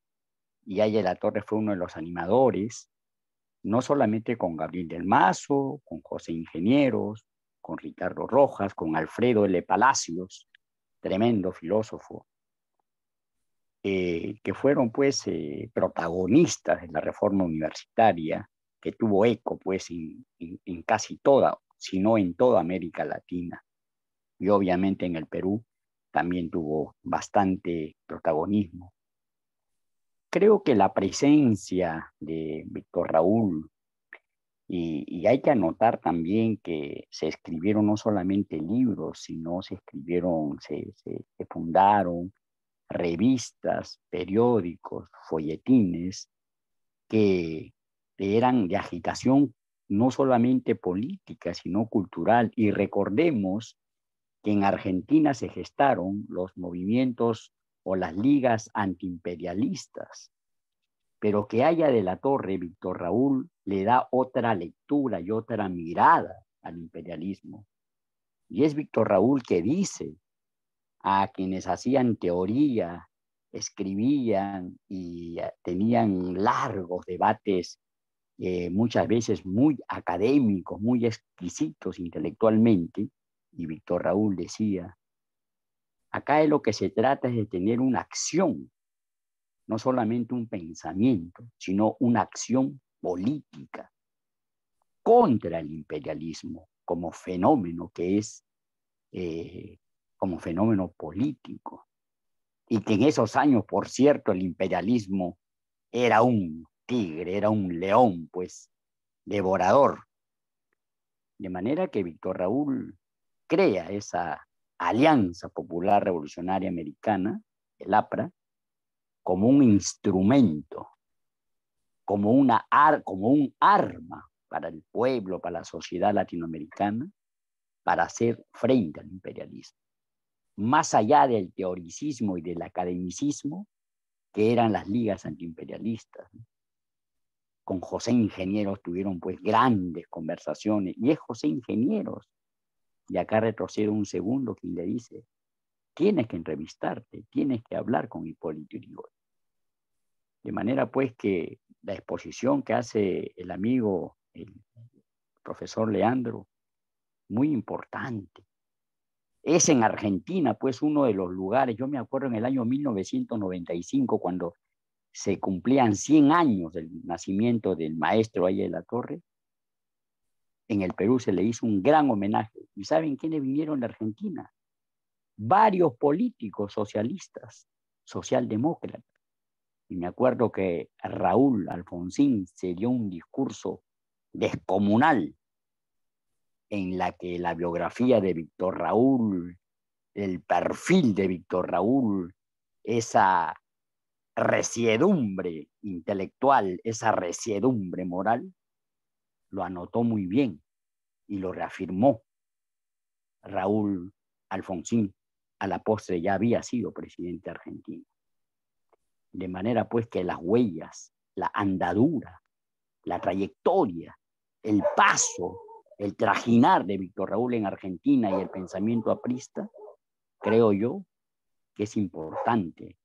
y Aya de la Torre fue uno de los animadores, no solamente con Gabriel del Mazo, con José Ingenieros, con Ricardo Rojas, con Alfredo L. Palacios, tremendo filósofo, que fueron pues protagonistas de la reforma universitaria, que tuvo eco pues en casi toda, si no en toda América Latina. Y obviamente en el Perú también tuvo bastante protagonismo. Creo que la presencia de Víctor Raúl, y hay que anotar también que se escribieron no solamente libros, sino se fundaron revistas, periódicos, folletines, que eran de agitación no solamente política, sino cultural. Y recordemos que en Argentina se gestaron los movimientos o las ligas antiimperialistas, pero que Aya de la Torre, Víctor Raúl, le da otra lectura y otra mirada al imperialismo. Y es Víctor Raúl que dice a quienes hacían teoría, escribían y tenían largos debates, muchas veces muy académicos, muy exquisitos intelectualmente, y Víctor Raúl decía, acá de lo que se trata es de tener una acción, no solamente un pensamiento, sino una acción política contra el imperialismo como fenómeno que es, como fenómeno político. Y que en esos años, por cierto, el imperialismo era un tigre, era un león, pues, devorador. De manera que Víctor Raúl crea esa Alianza Popular Revolucionaria Americana, el APRA, como un instrumento, como un arma para el pueblo, para la sociedad latinoamericana, para hacer frente al imperialismo. Más allá del teoricismo y del academicismo, que eran las ligas antiimperialistas. Con José Ingenieros tuvieron pues grandes conversaciones, y es José Ingenieros, y acá retrocedo un segundo, quien le dice, tienes que entrevistarte, tienes que hablar con Hipólito Yrigoyen. De manera pues que la exposición que hace el amigo, el profesor Leandro, muy importante. Es en Argentina, pues, uno de los lugares. Yo me acuerdo en el año 1995, cuando se cumplían 100 años del nacimiento del maestro Aya de la Torre, en el Perú se le hizo un gran homenaje. ¿Y saben quiénes vinieron de Argentina? Varios políticos socialistas, socialdemócratas. Y me acuerdo que Raúl Alfonsín se dio un discurso descomunal en la que la biografía de Víctor Raúl, el perfil de Víctor Raúl, esa resiedumbre intelectual, esa resiedumbre moral, lo anotó muy bien y lo reafirmó. Raúl Alfonsín a la postre ya había sido presidente argentino. De manera pues que las huellas, la andadura, la trayectoria, el paso, el trajinar de Víctor Raúl en Argentina y el pensamiento aprista, creo yo que es importante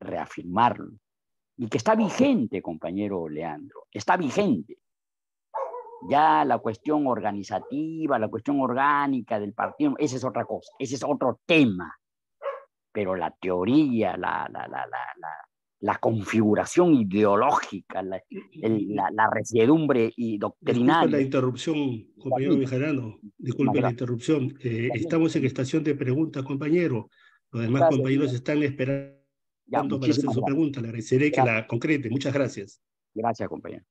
reafirmarlo y que está vigente, compañero Leandro, está vigente. Ya la cuestión organizativa, la cuestión orgánica del partido, esa es otra cosa, ese es otro tema. Pero la teoría, la configuración ideológica, la resiedumbre y doctrinaria. Disculpa la interrupción, compañero Bejarano. Disculpe la interrupción. Estamos en estación de preguntas, compañero. Los demás compañeros están esperando para hacer su pregunta. Le agradeceré que la concrete. Muchas gracias. Gracias, compañero.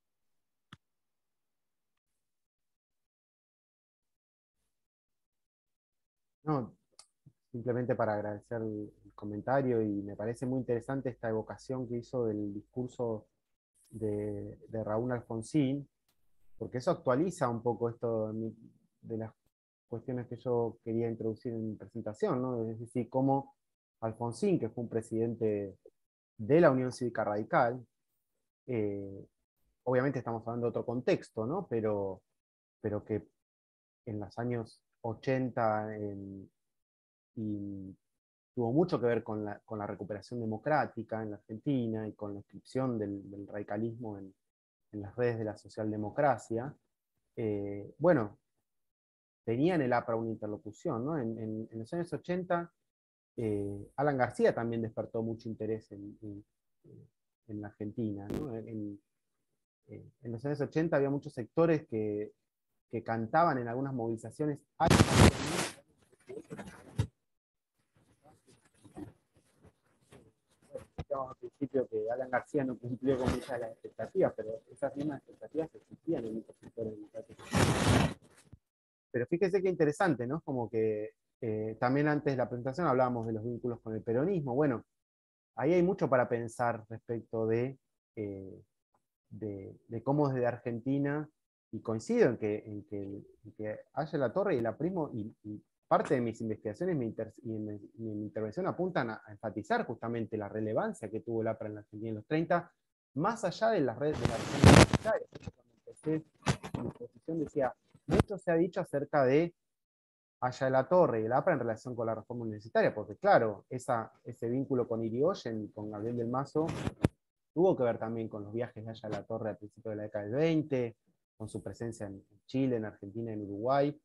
No, simplemente para agradecer el comentario, y me parece muy interesante esta evocación que hizo del discurso de Raúl Alfonsín, porque eso actualiza un poco esto de las cuestiones que yo quería introducir en mi presentación, ¿no? Es decir, cómo Alfonsín, que fue un presidente de la Unión Cívica Radical, obviamente estamos hablando de otro contexto, ¿no? Pero que en los años 80 y tuvo mucho que ver con la recuperación democrática en la Argentina y con la inscripción del radicalismo en las redes de la socialdemocracia. Bueno, tenía en el APRA una interlocución, ¿no? En los años 80, Alan García también despertó mucho interés en la Argentina, ¿no? En los años 80 había muchos sectores que cantaban en algunas movilizaciones. Al principio que Alan García no cumplió con muchas de las expectativas, pero esas mismas expectativas existían en muchos sectores democráticos. Pero fíjese qué interesante, ¿no? Como que también antes de la presentación hablábamos de los vínculos con el peronismo. Bueno, ahí hay mucho para pensar respecto de cómo desde Argentina, y coincido en que Aya Latorre y el aprismo, y parte de mis investigaciones y mi intervención apuntan a enfatizar justamente la relevancia que tuvo el APRA en la Argentina en los 30, más allá de las redes de la región universitaria. Cuando empecé mi exposición decía, mucho se ha dicho acerca de Aya Latorre y el APRA en relación con la reforma universitaria, porque claro, ese vínculo con Irigoyen, con Gabriel del Mazo, tuvo que ver también con los viajes de Aya Latorre al principio de la década del 20, con su presencia en Chile, en Argentina, en Uruguay,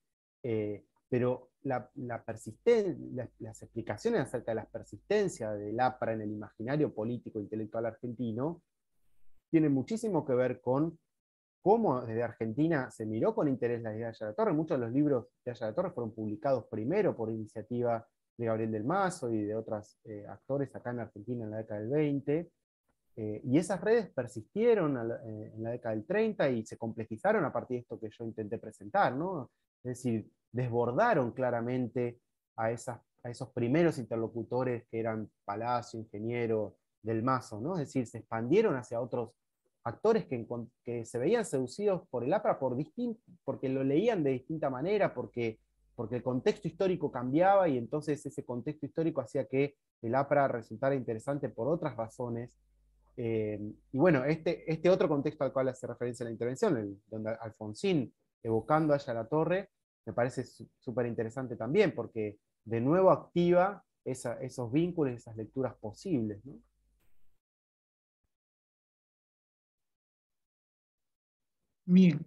pero las explicaciones acerca de la persistencia del APRA en el imaginario político e intelectual argentino tienen muchísimo que ver con cómo desde Argentina se miró con interés la idea de Aya Latorre. Muchos de los libros de Aya Latorre fueron publicados primero por iniciativa de Gabriel del Mazo y de otros actores acá en Argentina en la década del 20, y esas redes persistieron en la década del 30 y se complejizaron a partir de esto que yo intenté presentar, ¿no? Es decir, desbordaron claramente a esos primeros interlocutores que eran Palacio, Ingeniero, del Mazo, ¿no? Es decir, se expandieron hacia otros actores que se veían seducidos por el APRA porque lo leían de distinta manera, porque el contexto histórico cambiaba, y entonces ese contexto histórico hacía que el APRA resultara interesante por otras razones. Y bueno, este otro contexto al cual hace referencia la intervención, donde Alfonsín evocando a Aya Latorre, me parece súper interesante también, porque de nuevo activa esos vínculos, esas lecturas posibles, ¿no? Bien.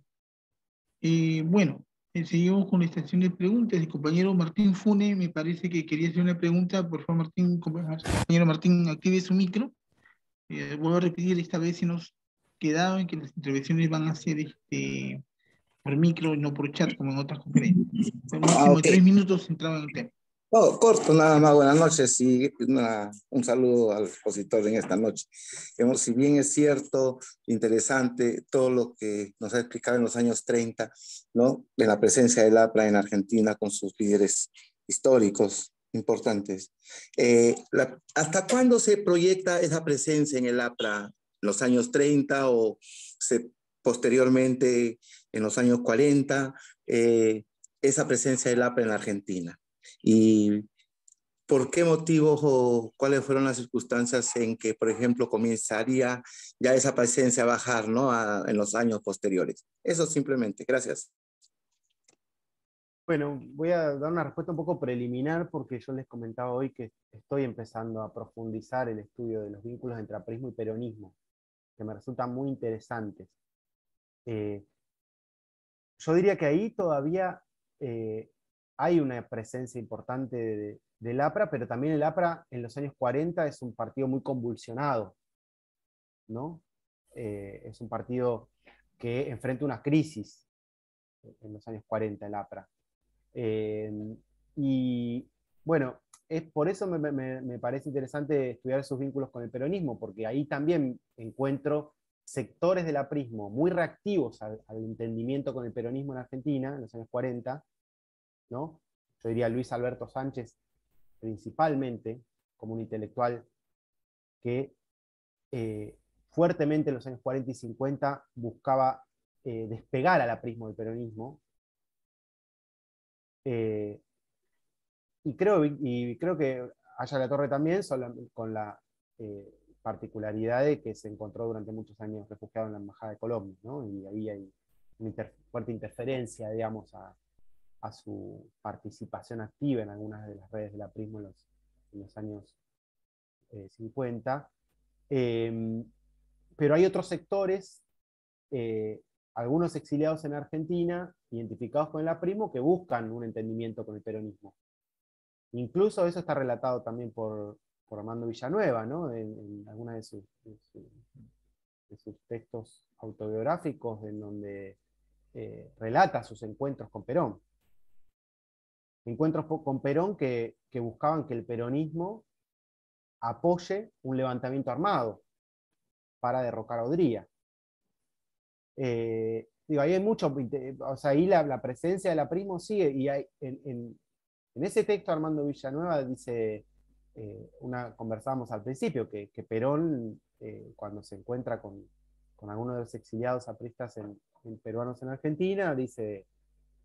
Bueno, seguimos con la estación de preguntas. El compañero Martín Fune me parece que quería hacer una pregunta. Por favor, Martín, compañero Martín, active su micro. Vuelvo a repetir, esta vez si nos quedaba en que las intervenciones van a ser por micro y no por chat, como en otras conferencias. En un máximo de 3 minutos entraba en el tema. Oh, corto, nada más, buenas noches y un saludo al expositor en esta noche. Si bien es cierto, interesante todo lo que nos ha explicado en los años 30, ¿no? De la presencia del APRA en Argentina con sus líderes históricos importantes. ¿Hasta cuándo se proyecta esa presencia en el APRA? ¿Los años 30 o posteriormente en los años 40? Esa presencia del APRA en la Argentina. ¿Y por qué motivos o cuáles fueron las circunstancias en que, por ejemplo, comenzaría ya esa presencia a bajar, ¿no? En los años posteriores? Eso simplemente. Gracias. Bueno, voy a dar una respuesta un poco preliminar porque yo les comentaba hoy que estoy empezando a profundizar el estudio de los vínculos entre aprismo y peronismo, que me resultan muy interesantes. Yo diría que ahí todavía hay una presencia importante del APRA, pero también el APRA en los años 40 es un partido muy convulsionado, ¿no? Es un partido que enfrenta una crisis en los años 40, el APRA. Y bueno, por eso me parece interesante estudiar esos vínculos con el peronismo, porque ahí también encuentro sectores del aprismo muy reactivos al entendimiento con el peronismo en Argentina en los años 40, ¿no? Yo diría Luis Alberto Sánchez principalmente, como un intelectual que fuertemente en los años 40 y 50 buscaba despegar al aprismo del peronismo. Y creo que Aya La Torre también, con la particularidad de que se encontró durante muchos años refugiado en la Embajada de Colombia, ¿no? Y ahí hay una fuerte interferencia, digamos, a su participación activa en algunas de las redes del aprismo en los años 50. Pero hay otros sectores, algunos exiliados en Argentina, identificados con el aprismo, que buscan un entendimiento con el peronismo. Incluso eso está relatado también por Armando Villanueva, ¿no? En algunos de sus textos autobiográficos, en donde relata sus encuentros con Perón. Encuentros con Perón que buscaban que el peronismo apoye un levantamiento armado para derrocar a Odría. Digo, ahí hay mucho, o sea, ahí la presencia del aprismo sigue, y hay, en ese texto Armando Villanueva dice, conversábamos al principio, que Perón, cuando se encuentra con algunos de los exiliados apristas en peruanos en Argentina, dice,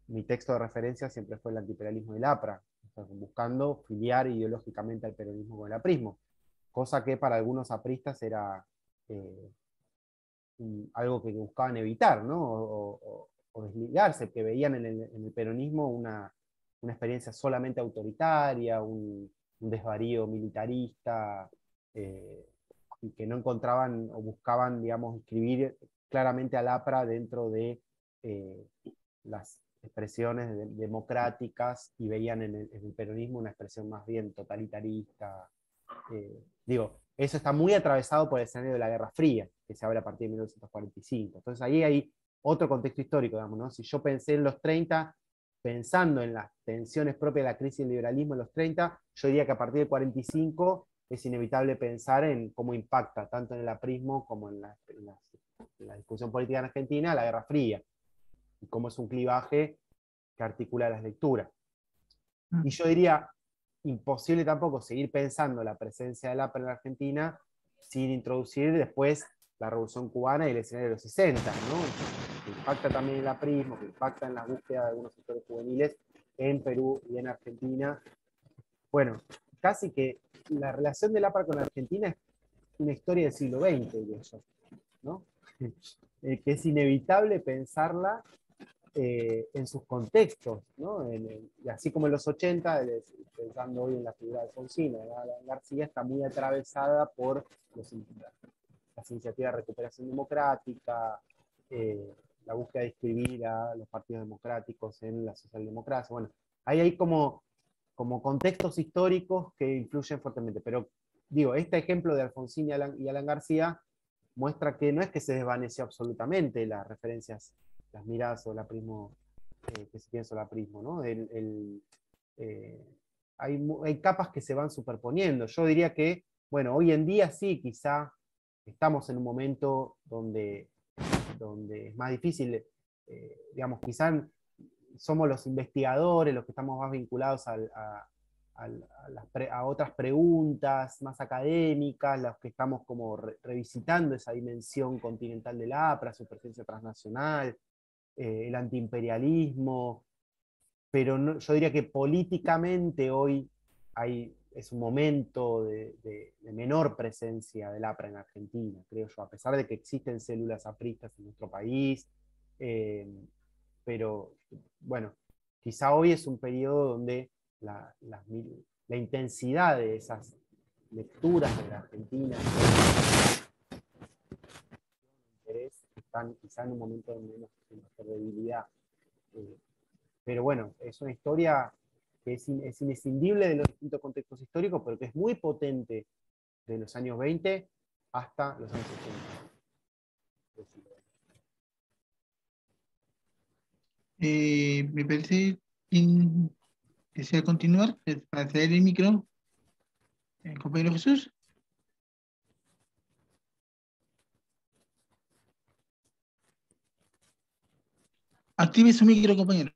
mi texto de referencia siempre fue el antiimperialismo del APRA, o sea, buscando filiar ideológicamente al peronismo con el aprismo, cosa que para algunos apristas era algo que buscaban evitar, ¿no? O desligarse, que veían en el peronismo una experiencia solamente autoritaria, un desvarío militarista, y que no encontraban o buscaban, digamos, escribir claramente al APRA dentro de las expresiones democráticas, y veían en el peronismo una expresión más bien totalitarista. Digo, eso está muy atravesado por el escenario de la Guerra Fría, que se abre a partir de 1945. Entonces ahí hay otro contexto histórico, digamos, ¿no? Si yo pensé en los 30, pensando en las tensiones propias de la crisis del liberalismo en los 30, yo diría que a partir del 45 es inevitable pensar en cómo impacta, tanto en el aprismo como en la discusión política en Argentina, la Guerra Fría, y cómo es un clivaje que articula las lecturas. Y yo diría, imposible tampoco seguir pensando la presencia del APRA en la Argentina sin introducir después la Revolución Cubana y el escenario de los 60, ¿no? Que impacta también el aprismo, que impacta en la búsqueda de algunos sectores juveniles en Perú y en Argentina. Bueno, casi que la relación del APRA con la Argentina es una historia del siglo XX, diría yo, ¿no? Que es inevitable pensarla en sus contextos, ¿no? Y así como en los 80, pensando hoy en la figura de Alfonsín, García está muy atravesada por las iniciativas de recuperación democrática, la búsqueda de inscribir a los partidos democráticos en la socialdemocracia. Bueno, ahí hay como contextos históricos que influyen fuertemente, pero digo, este ejemplo de Alfonsín y Alan García muestra que no es que se desvaneció absolutamente las referencias, las miradas sobre el aprismo, que se tiene sobre el aprismo, ¿no? hay capas que se van superponiendo. Yo diría que, bueno, hoy en día sí, quizá estamos en un momento donde es más difícil, digamos, quizá somos los investigadores los que estamos más vinculados a otras preguntas más académicas, los que estamos como revisitando esa dimensión continental del APRA, su presencia transnacional, el antiimperialismo, pero no, yo diría que políticamente hoy es un momento de menor presencia del APRA en Argentina, creo yo, a pesar de que existen células apristas en nuestro país, pero bueno, quizá hoy es un periodo donde la intensidad de esas lecturas de la Argentina están quizá en un momento de menos credibilidad. Pero bueno, es una historia que es inescindible de los distintos contextos históricos, pero que es muy potente de los años 20 hasta los años 80. Me parece quien desea continuar, para ceder el micro, el compañero Jesús. Active su micro, compañero.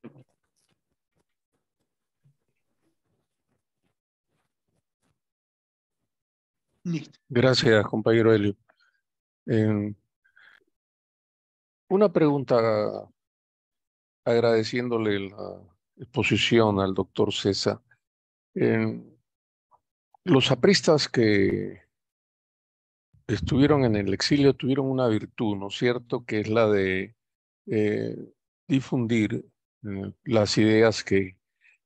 Listo. Gracias, compañero Helio. Una pregunta, agradeciéndole la exposición al doctor César. Los apristas que estuvieron en el exilio tuvieron una virtud, ¿no es cierto?, que es la de eh, difundir las ideas que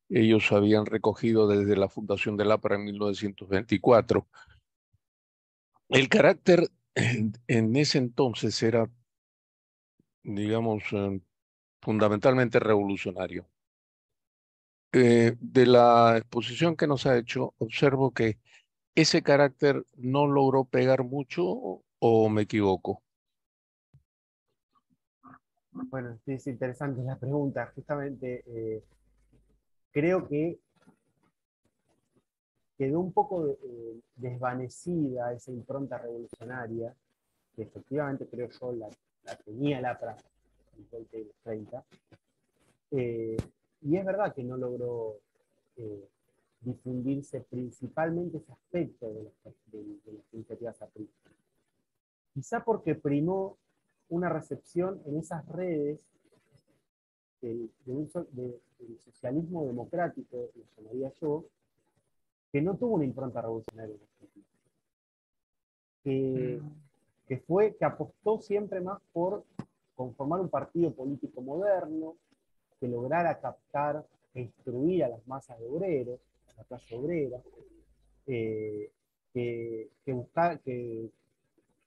ellos habían recogido desde la fundación del APRA en 1924. El carácter en ese entonces era, digamos, fundamentalmente revolucionario. De la exposición que nos ha hecho, observo que ese carácter no logró pegar mucho, o me equivoco. Bueno, sí, es interesante la pregunta. Justamente creo que quedó un poco desvanecida esa impronta revolucionaria, que efectivamente creo yo la tenía el APRA en los 20 y los 30. Y es verdad que no logró difundirse principalmente ese aspecto de las iniciativas apristas. Quizá porque primó una recepción en esas redes del socialismo democrático, lo llamaría yo, que no tuvo una impronta revolucionaria en Argentina. Que apostó siempre más por conformar un partido político moderno, que lograra captar e instruir a las masas de obreros, a la clase obrera, que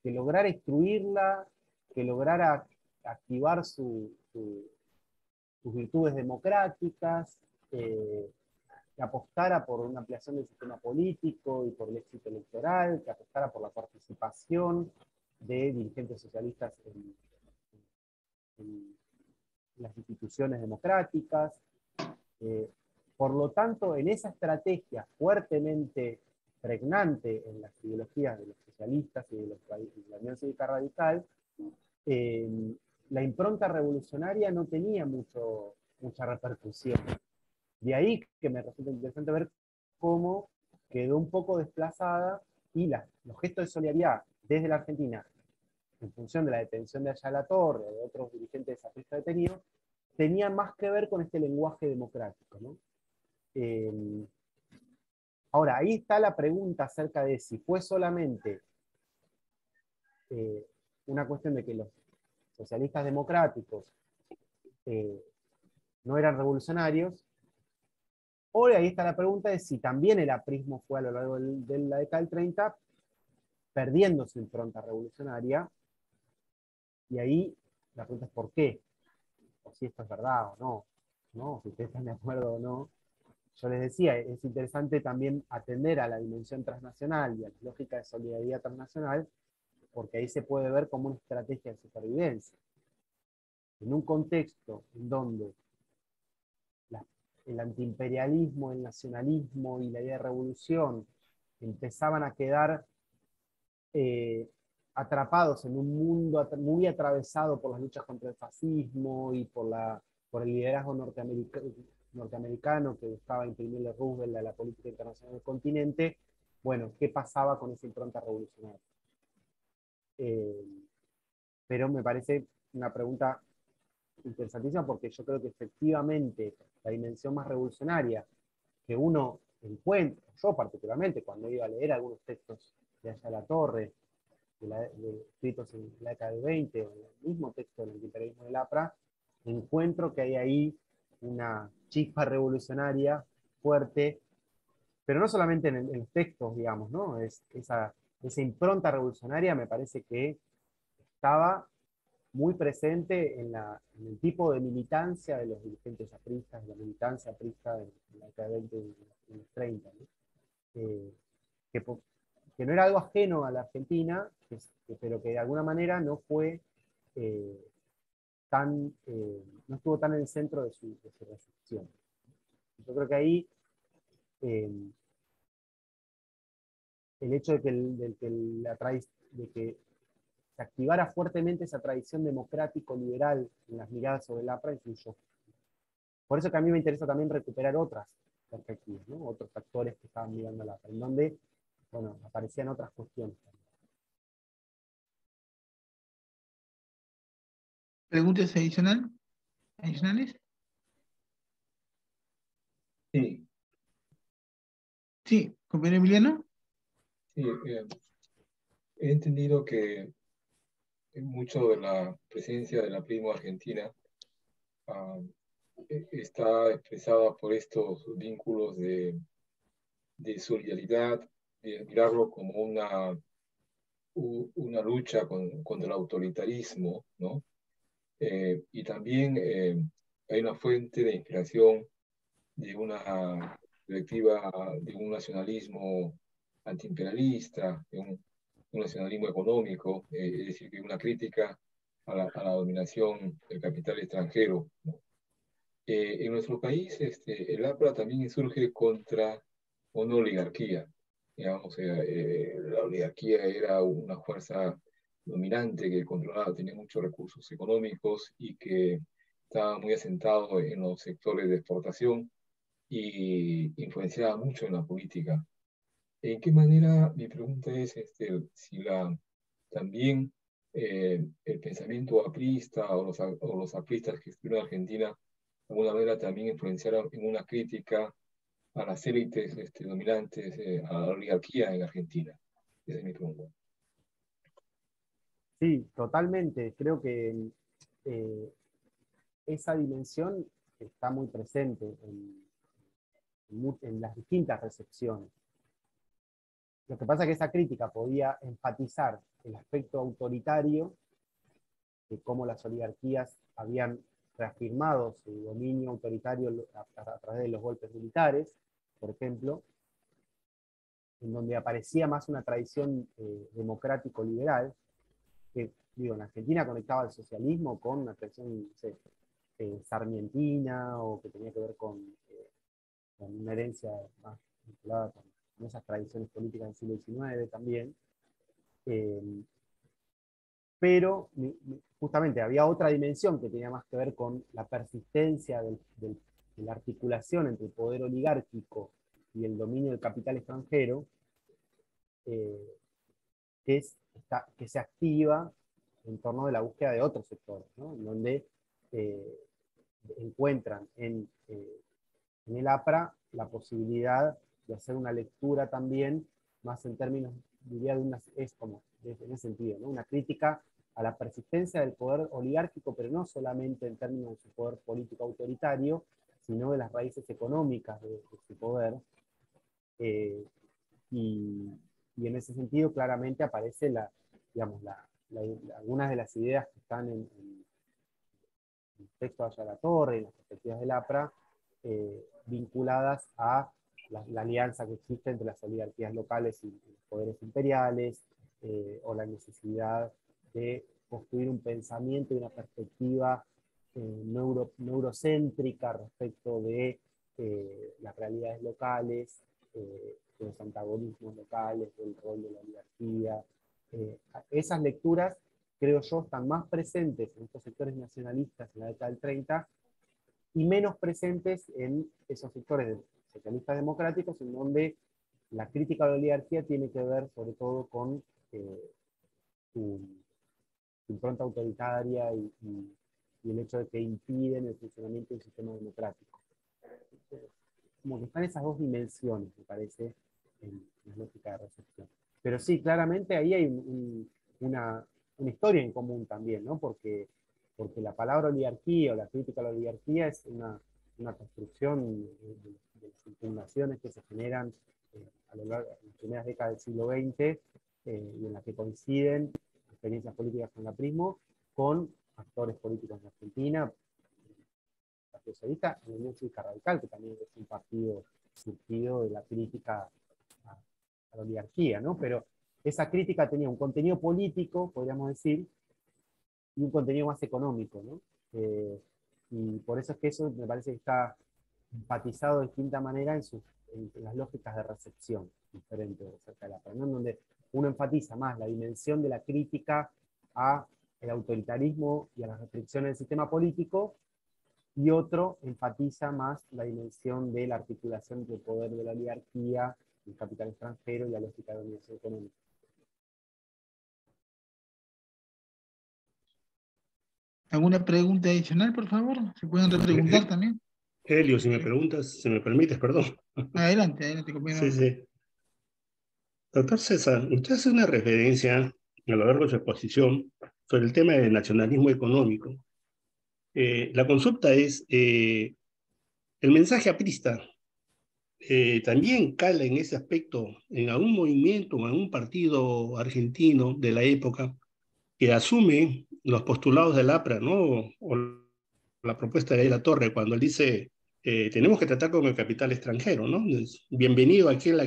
lograra instruirla, que lograra activar sus virtudes democráticas, que apostara por una ampliación del sistema político y por el éxito electoral, que apostara por la participación de dirigentes socialistas en las instituciones democráticas. Por lo tanto, en esa estrategia fuertemente pregnante en las ideologías de los socialistas y de la Unión Cívica Radical, la impronta revolucionaria no tenía mucha repercusión. De ahí que me resulta interesante ver cómo quedó un poco desplazada y los gestos de solidaridad desde la Argentina, en función de la detención de Ayala Torre o de otros dirigentes zapristas detenidos, tenían más que ver con este lenguaje democrático, ¿no? Ahora, ahí está la pregunta acerca de si fue solamente una cuestión de que los socialistas democráticos no eran revolucionarios, o ahí está la pregunta de si también el aprismo fue a lo largo de la década del 30 perdiendo su impronta revolucionaria, y ahí la pregunta es ¿por qué? O si esto es verdad o no, ¿no? Si ustedes están de acuerdo o no. Yo les decía, es interesante también atender a la dimensión transnacional y a la lógica de solidaridad transnacional, porque ahí se puede ver como una estrategia de supervivencia. En un contexto en donde el antiimperialismo, el nacionalismo y la idea de revolución empezaban a quedar atrapados en un mundo muy atravesado por las luchas contra el fascismo y por el liderazgo norteamericano que buscaba imprimirle Roosevelt a la política internacional del continente, bueno, ¿qué pasaba con esa impronta revolucionaria? Pero me parece una pregunta interesantísima porque yo creo que efectivamente la dimensión más revolucionaria que uno encuentra, yo particularmente cuando iba a leer algunos textos de Allá la Torre, escritos en la década del 20, o en el mismo texto del imperialismo del APRA, encuentro que hay ahí una chispa revolucionaria fuerte, pero no solamente en los textos, digamos, ¿no? Esa impronta revolucionaria me parece que estaba muy presente en el tipo de militancia de los dirigentes apristas, la militancia aprista en la década del 20 y en los 30, ¿no? Que no era algo ajeno a la Argentina, pero que de alguna manera no fue no estuvo tan en el centro de su recepción. Yo creo que ahí el hecho de que se activara fuertemente esa tradición democrático-liberal en las miradas sobre el APRA influyó. Por eso que a mí me interesa también recuperar otras perspectivas, ¿no? Otros factores que estaban mirando al APRA, en donde, bueno, aparecían otras cuestiones. ¿Preguntas adicionales? Sí, Sí, compañero Emiliano. sí, he entendido que mucho de la presencia del aprismo argentina ah, está expresada por estos vínculos de solidaridad, de mirarlo como una lucha contra el autoritarismo, ¿no? Y también hay una fuente de inspiración de una perspectiva de un nacionalismo antiimperialista, de un nacionalismo económico, es decir, que una crítica a la dominación del capital extranjero, ¿no? En nuestro país, el APRA también surge contra una oligarquía. Digamos, la oligarquía era una fuerza dominante que controlaba, tenía muchos recursos económicos y que estaba muy asentado en los sectores de exportación y influenciaba mucho en la política. ¿En qué manera, mi pregunta es, si también el pensamiento aprista o los apristas que estuvieron en Argentina, de alguna manera también influenciaron en una crítica a las élites dominantes, a la oligarquía en Argentina? Esa es mi pregunta. Sí, totalmente. Creo que esa dimensión está muy presente en las distintas recepciones. Lo que pasa es que esa crítica podía enfatizar el aspecto autoritario de cómo las oligarquías habían reafirmado su dominio autoritario a través de los golpes militares, por ejemplo, en donde aparecía más una tradición democrático-liberal, que, digo, en Argentina conectaba el socialismo con una tradición, no sé, sarmientina, o que tenía que ver con una herencia más vinculada con esas tradiciones políticas del siglo XIX también. Pero justamente había otra dimensión que tenía más que ver con la persistencia de la articulación entre el poder oligárquico y el dominio del capital extranjero, que se activa en torno de la búsqueda de otros sectores, ¿no? En donde encuentran en el APRA la posibilidad de hacer una lectura también, más en términos, diría, en ese sentido, ¿no? Una crítica a la persistencia del poder oligárquico, pero no solamente en términos de su poder político autoritario, sino de las raíces económicas de su poder. Y en ese sentido claramente aparece algunas de las ideas que están en el texto de Allá la Torre, en las perspectivas del APRA, vinculadas a la alianza que existe entre las oligarquías locales y los poderes imperiales, o la necesidad de construir un pensamiento y una perspectiva neurocéntrica respecto de las realidades locales, los antagonismos locales, el rol de la oligarquía. Esas lecturas, creo yo, están más presentes en estos sectores nacionalistas en la década del 30 y menos presentes en esos sectores socialistas democráticos, en donde la crítica a la oligarquía tiene que ver sobre todo con su impronta autoritaria y el hecho de que impiden el funcionamiento del sistema democrático. Como que están esas dos dimensiones, me parece, en la lógica de recepción. Pero sí, claramente ahí hay una historia en común también, ¿no? Porque la palabra oligarquía o la crítica a la oligarquía es una construcción de las impugnaciones que se generan a lo largo de las primeras décadas del siglo XX y en las que coinciden experiencias políticas con el aprismo con actores políticos en Argentina, el Partido Socialista y la Unión Cívica Radical, que también es un partido surgido de la crítica a la oligarquía, ¿no? Pero esa crítica tenía un contenido político, podríamos decir, y un contenido más económico, ¿no? Y por eso es que eso me parece que está enfatizado de distinta manera en las lógicas de recepción diferentes acerca de la APRA, ¿no? En donde uno enfatiza más la dimensión de la crítica a el autoritarismo y a las restricciones del sistema político, y otro enfatiza más la dimensión de la articulación entre el poder de la oligarquía, el capital extranjero y la lógica de dominación económica. ¿Alguna pregunta adicional, por favor? ¿Se pueden repreguntar también? Helio, si me preguntas, si me permites, perdón. Adelante, adelante, Sí, compañero. sí. Doctor César, usted hace una referencia a lo largo de su exposición sobre el tema del nacionalismo económico. La consulta es, el mensaje aprista también cala en ese aspecto en algún movimiento, en algún partido argentino de la época que asume los postulados del APRA, ¿no? O la propuesta de la Torre, cuando él dice, tenemos que tratar con el capital extranjero, ¿no? Bienvenido aquel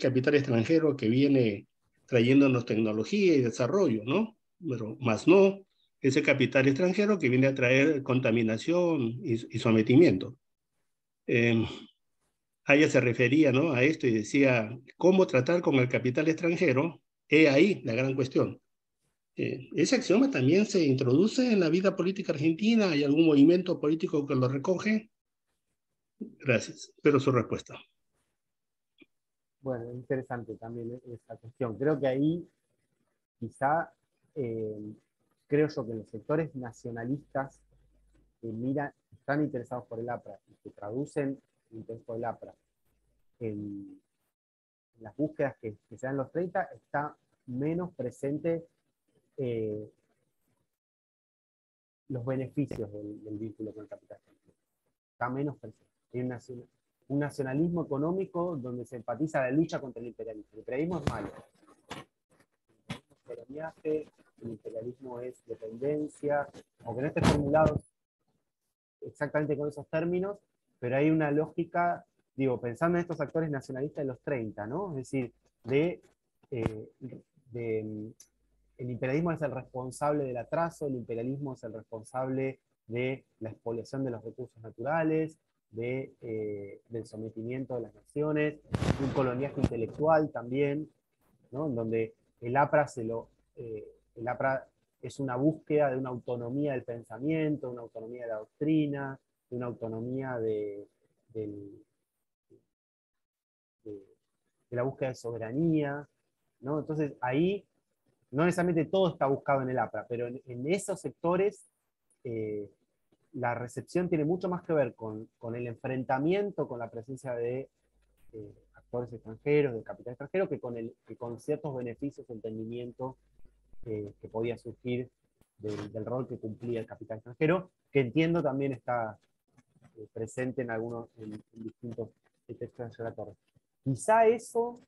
capital extranjero que viene trayéndonos tecnología y desarrollo, ¿no? Pero más no ese capital extranjero que viene a traer contaminación y sometimiento. Ella se refería, ¿no?, a esto y decía, ¿cómo tratar con el capital extranjero? He ahí la gran cuestión. ¿Ese axioma también se introduce en la vida política argentina? ¿Hay algún movimiento político que lo recoge? Gracias. Espero su respuesta. Bueno, interesante también esta cuestión. Creo que ahí quizá, creo yo que los sectores nacionalistas que están interesados por el APRA y que traducen el interés por el APRA en las búsquedas que se dan en los 30, está menos presente los beneficios del vínculo con el capital extranjero. Está menos presente. Hay un nacionalismo económico donde se enfatiza la lucha contra el imperialismo. El imperialismo es malo. El imperialismo es coloniaje, el imperialismo es dependencia, aunque no esté formulado exactamente con esos términos, pero hay una lógica, digo, pensando en estos actores nacionalistas de los 30, ¿no? Es decir, el imperialismo es el responsable del atraso, el imperialismo es el responsable de la expoliación de los recursos naturales, del sometimiento de las naciones, un coloniaje intelectual también, ¿no? En donde el APRA, el APRA es una búsqueda de una autonomía del pensamiento, de una autonomía de la doctrina, de una autonomía de la búsqueda de soberanía, ¿no? Entonces ahí no necesariamente todo está buscado en el APRA, pero en esos sectores la recepción tiene mucho más que ver con el enfrentamiento, con la presencia de actores extranjeros, de capital extranjero, que con ciertos beneficios de entendimiento que podía surgir del rol que cumplía el capital extranjero, que entiendo también está presente en distintos textos de la Torre. Quizá eso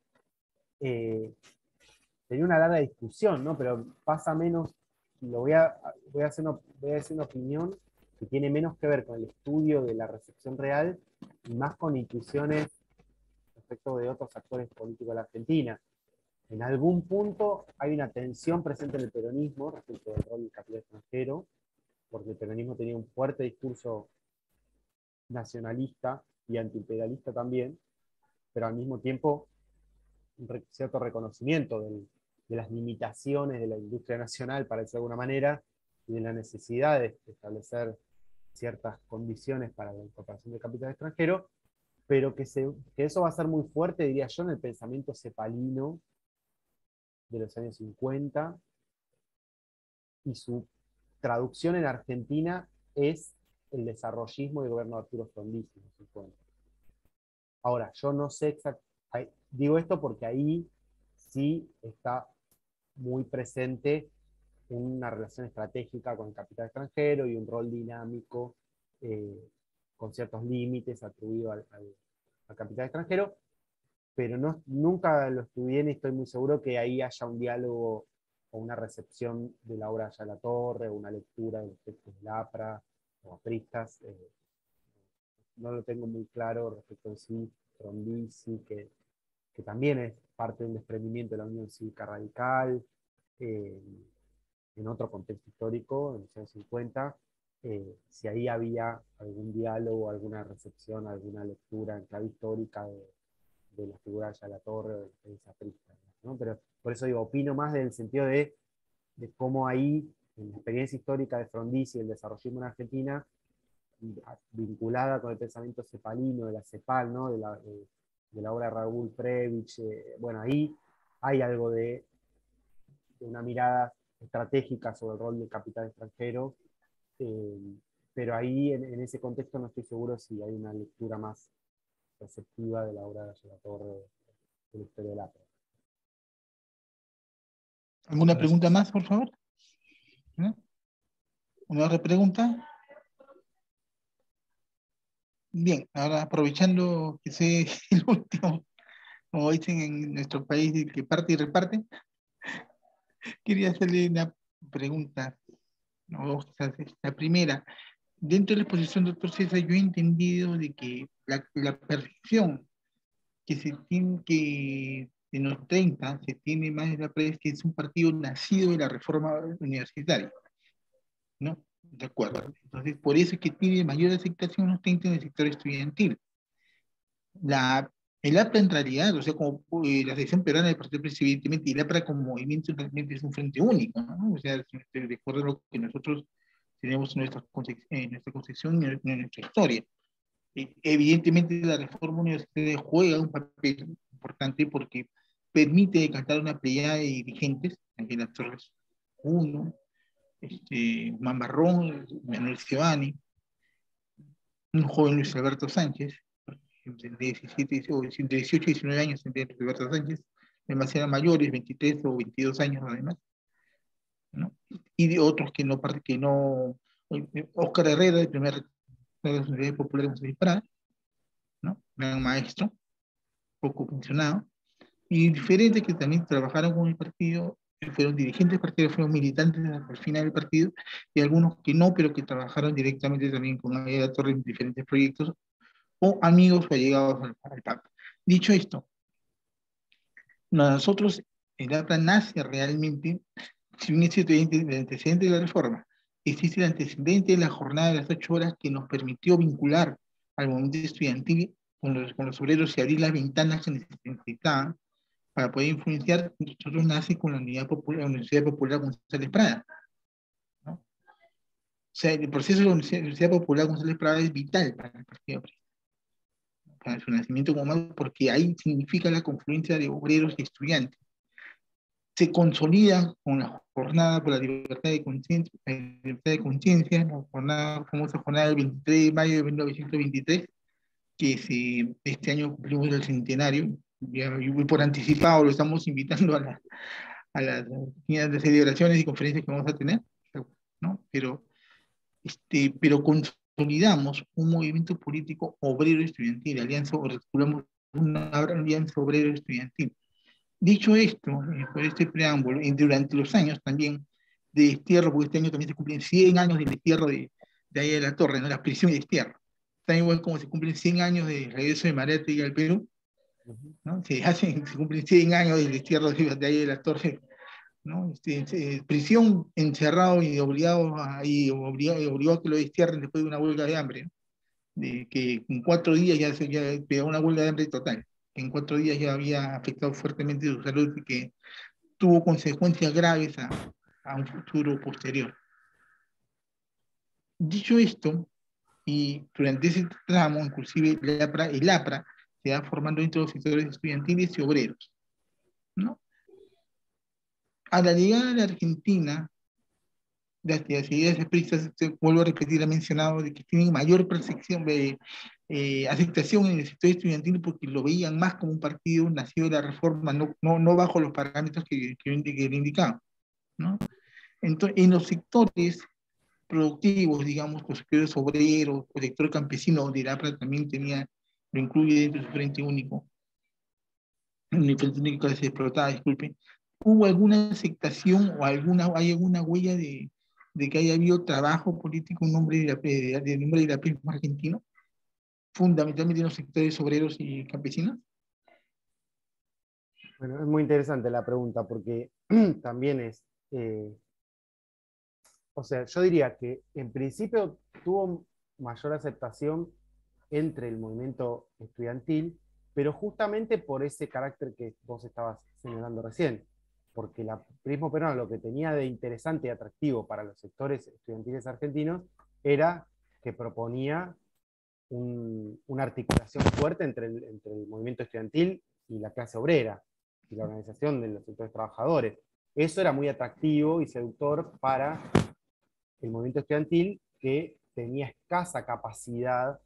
sería una larga discusión, ¿no? Pero pasa menos, voy a decir una opinión que tiene menos que ver con el estudio de la recepción real y más con intuiciones respecto de otros actores políticos de la Argentina. En algún punto hay una tensión presente en el peronismo respecto del rol del capital extranjero, porque el peronismo tenía un fuerte discurso nacionalista y antiimperialista también, pero al mismo tiempo un cierto reconocimiento de las limitaciones de la industria nacional, para decirlo de alguna manera, y de la necesidad de establecer ciertas condiciones para la incorporación de capital extranjero, pero que eso va a ser muy fuerte, diría yo, en el pensamiento cepalino de los años 50, y su traducción en Argentina es el desarrollismo del gobierno de Arturo Frondizi en los 50. Ahora, yo no sé exactamente, digo esto porque ahí sí está muy presente una relación estratégica con el capital extranjero y un rol dinámico con ciertos límites atribuidos al capital extranjero, pero nunca lo estudié ni estoy muy seguro que ahí haya un diálogo o una recepción de la obra de Ayala Torre, o una lectura de los textos de Lapra o apristas. No lo tengo muy claro respecto de sí, Frondizi, que también es parte del desprendimiento de la Unión Cívica Radical, en otro contexto histórico, en los años 50, si ahí había algún diálogo, alguna recepción, alguna lectura en clave histórica de la figura de Ayala Torre o de esa aprista, ¿no? Pero por eso digo, opino más en el sentido de cómo ahí, en la experiencia histórica de Frondizi y el desarrollismo en Argentina, vinculada con el pensamiento cepalino, de la CEPAL, ¿no? de la obra de Raúl Previch, bueno, ahí hay algo de una mirada estratégica sobre el rol del capital extranjero, pero ahí en ese contexto no estoy seguro si hay una lectura más receptiva de la obra de Ayala Torre, de la historia del Lapra. ¿Alguna pregunta más, por favor? ¿No? ¿Una otra pregunta? Bien, ahora aprovechando que soy el último, como dicen en nuestro país, el que parte y reparte, quería hacerle una pregunta, ¿no? La primera, dentro de la exposición del doctor César, yo he entendido de que la percepción que se tiene que en los 30 se tiene más de la prensa que es un partido nacido de la reforma universitaria, ¿no? De acuerdo. Entonces, por eso es que tiene mayor aceptación los 30 en el sector estudiantil. El APRA en realidad, o sea, como la sección peruana del partido, evidentemente, y el APRA como movimiento realmente es un frente único, ¿no? O sea, de acuerdo a lo que nosotros tenemos en nuestra concepción y en nuestra historia. Evidentemente la reforma universitaria juega un papel importante porque permite decantar una playa de dirigentes, Ángela Torres I, Mambarrón, Manuel Ciobani, un joven Luis Alberto Sánchez, de 18 y 19 años, Luis Alberto Sánchez, demasiado mayores, 23 o 22 años además, ¿no? Y de otros que no, Óscar Herrera, el primer rector de la Universidad Popular de José Prada, ¿no? Gran maestro, poco funcionado, y diferentes que también trabajaron con el partido, fueron dirigentes del partido, fueron militantes al final del partido, y algunos que no, pero que trabajaron directamente también con Ayala Torre en diferentes proyectos, o amigos o allegados al Papa. Dicho esto, nosotros, el APRA nace realmente, si bien existe el antecedente de la reforma, existe el antecedente de la jornada de las 8 horas que nos permitió vincular al movimiento estudiantil con los obreros y abrir las ventanas que necesitaban para poder influenciar. Nosotros nace con la Universidad Popular González Prada, ¿no? O sea, el proceso de la Universidad Popular González Prada es vital para el Partido Aprista, para su nacimiento como tal, porque ahí significa la confluencia de obreros y estudiantes. Se consolida con la jornada por la libertad de conciencia, la famosa jornada del 23 de mayo de 1923, que este año cumplimos el centenario, y por anticipado lo estamos invitando a las de celebraciones y conferencias que vamos a tener, ¿no? Pero consolidamos un movimiento político obrero estudiantil, articulamos una alianza obrero estudiantil. Dicho esto, por este preámbulo, durante los años también de destierro, porque este año también se cumplen 100 años del destierro de Ayala Torre, ¿no? La prisión y destierro. También igual como se cumplen 100 años del regreso de Mariátegui al Perú, ¿no? Se cumplen 100 años del destierro de Ayala Torre, ¿no? Prisión, encerrado y obligado a que lo destierren después de una huelga de hambre, ¿no? de que en 4 días ya pegó una huelga de hambre total, que en 4 días ya había afectado fuertemente su salud y que tuvo consecuencias graves a un futuro posterior. Dicho esto, y durante ese tramo, inclusive el APRA se va formando entre los sectores estudiantiles y obreros, ¿no? A la llegada de la Argentina, las ideas apristas, vuelvo a repetir, ha mencionado de que tienen mayor percepción de aceptación en el sector estudiantil porque lo veían más como un partido nacido de la reforma, no bajo los parámetros que le indicaban, ¿no? Entonces, en los sectores productivos, digamos, los sectores obreros, o sector campesino, donde el APRA también lo incluye dentro de su frente único, el frente único que se explotaba, disculpe, ¿hubo alguna aceptación o hay alguna huella de que haya habido trabajo político en nombre del aprismo argentino, fundamentalmente en los sectores obreros y campesinos? Bueno, es muy interesante la pregunta porque también es, o sea, yo diría que en principio tuvo mayor aceptación entre el movimiento estudiantil, pero justamente por ese carácter que vos estabas señalando recién, porque el aprismo peruano lo que tenía de interesante y atractivo para los sectores estudiantiles argentinos era que proponía una articulación fuerte entre el movimiento estudiantil y la clase obrera, y la organización de los sectores trabajadores. Eso era muy atractivo y seductor para el movimiento estudiantil, que tenía escasa capacidad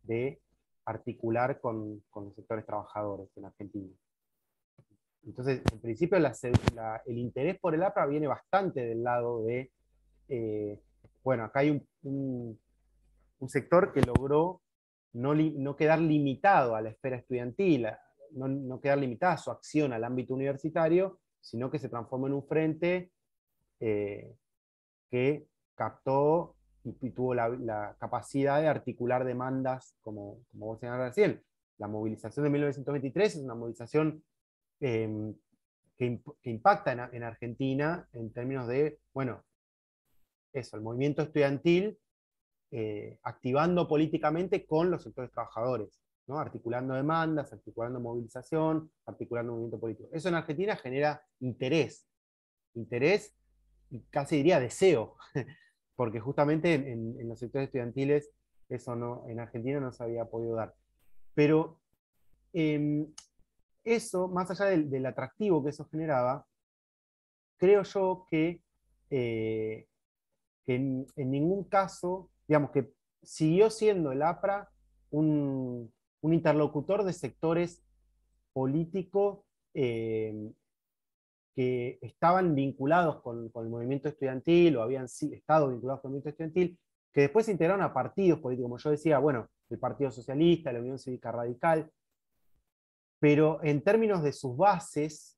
de articular con los sectores trabajadores en Argentina. Entonces, en principio, el interés por el APRA viene bastante del lado de, bueno, acá hay un sector que logró no quedar limitado a la esfera estudiantil, no quedar limitada su acción al ámbito universitario, sino que se transformó en un frente que captó y tuvo la capacidad de articular demandas, como vos señalabas recién. La movilización de 1923 es una movilización que impacta en Argentina en términos de, bueno, eso, el movimiento estudiantil activando políticamente con los sectores trabajadores, ¿no? Articulando demandas, articulando movilización, articulando movimiento político. Eso en Argentina genera interés y casi diría deseo, porque justamente en los sectores estudiantiles eso en Argentina no se había podido dar. Pero eso, más allá del atractivo que eso generaba, creo yo que en ningún caso, digamos que siguió siendo el APRA un interlocutor de sectores políticos que estaban vinculados con el movimiento estudiantil o habían estado vinculados con el movimiento estudiantil, que después se integraron a partidos políticos, como yo decía, bueno, el Partido Socialista, la Unión Cívica Radical, pero en términos de sus bases,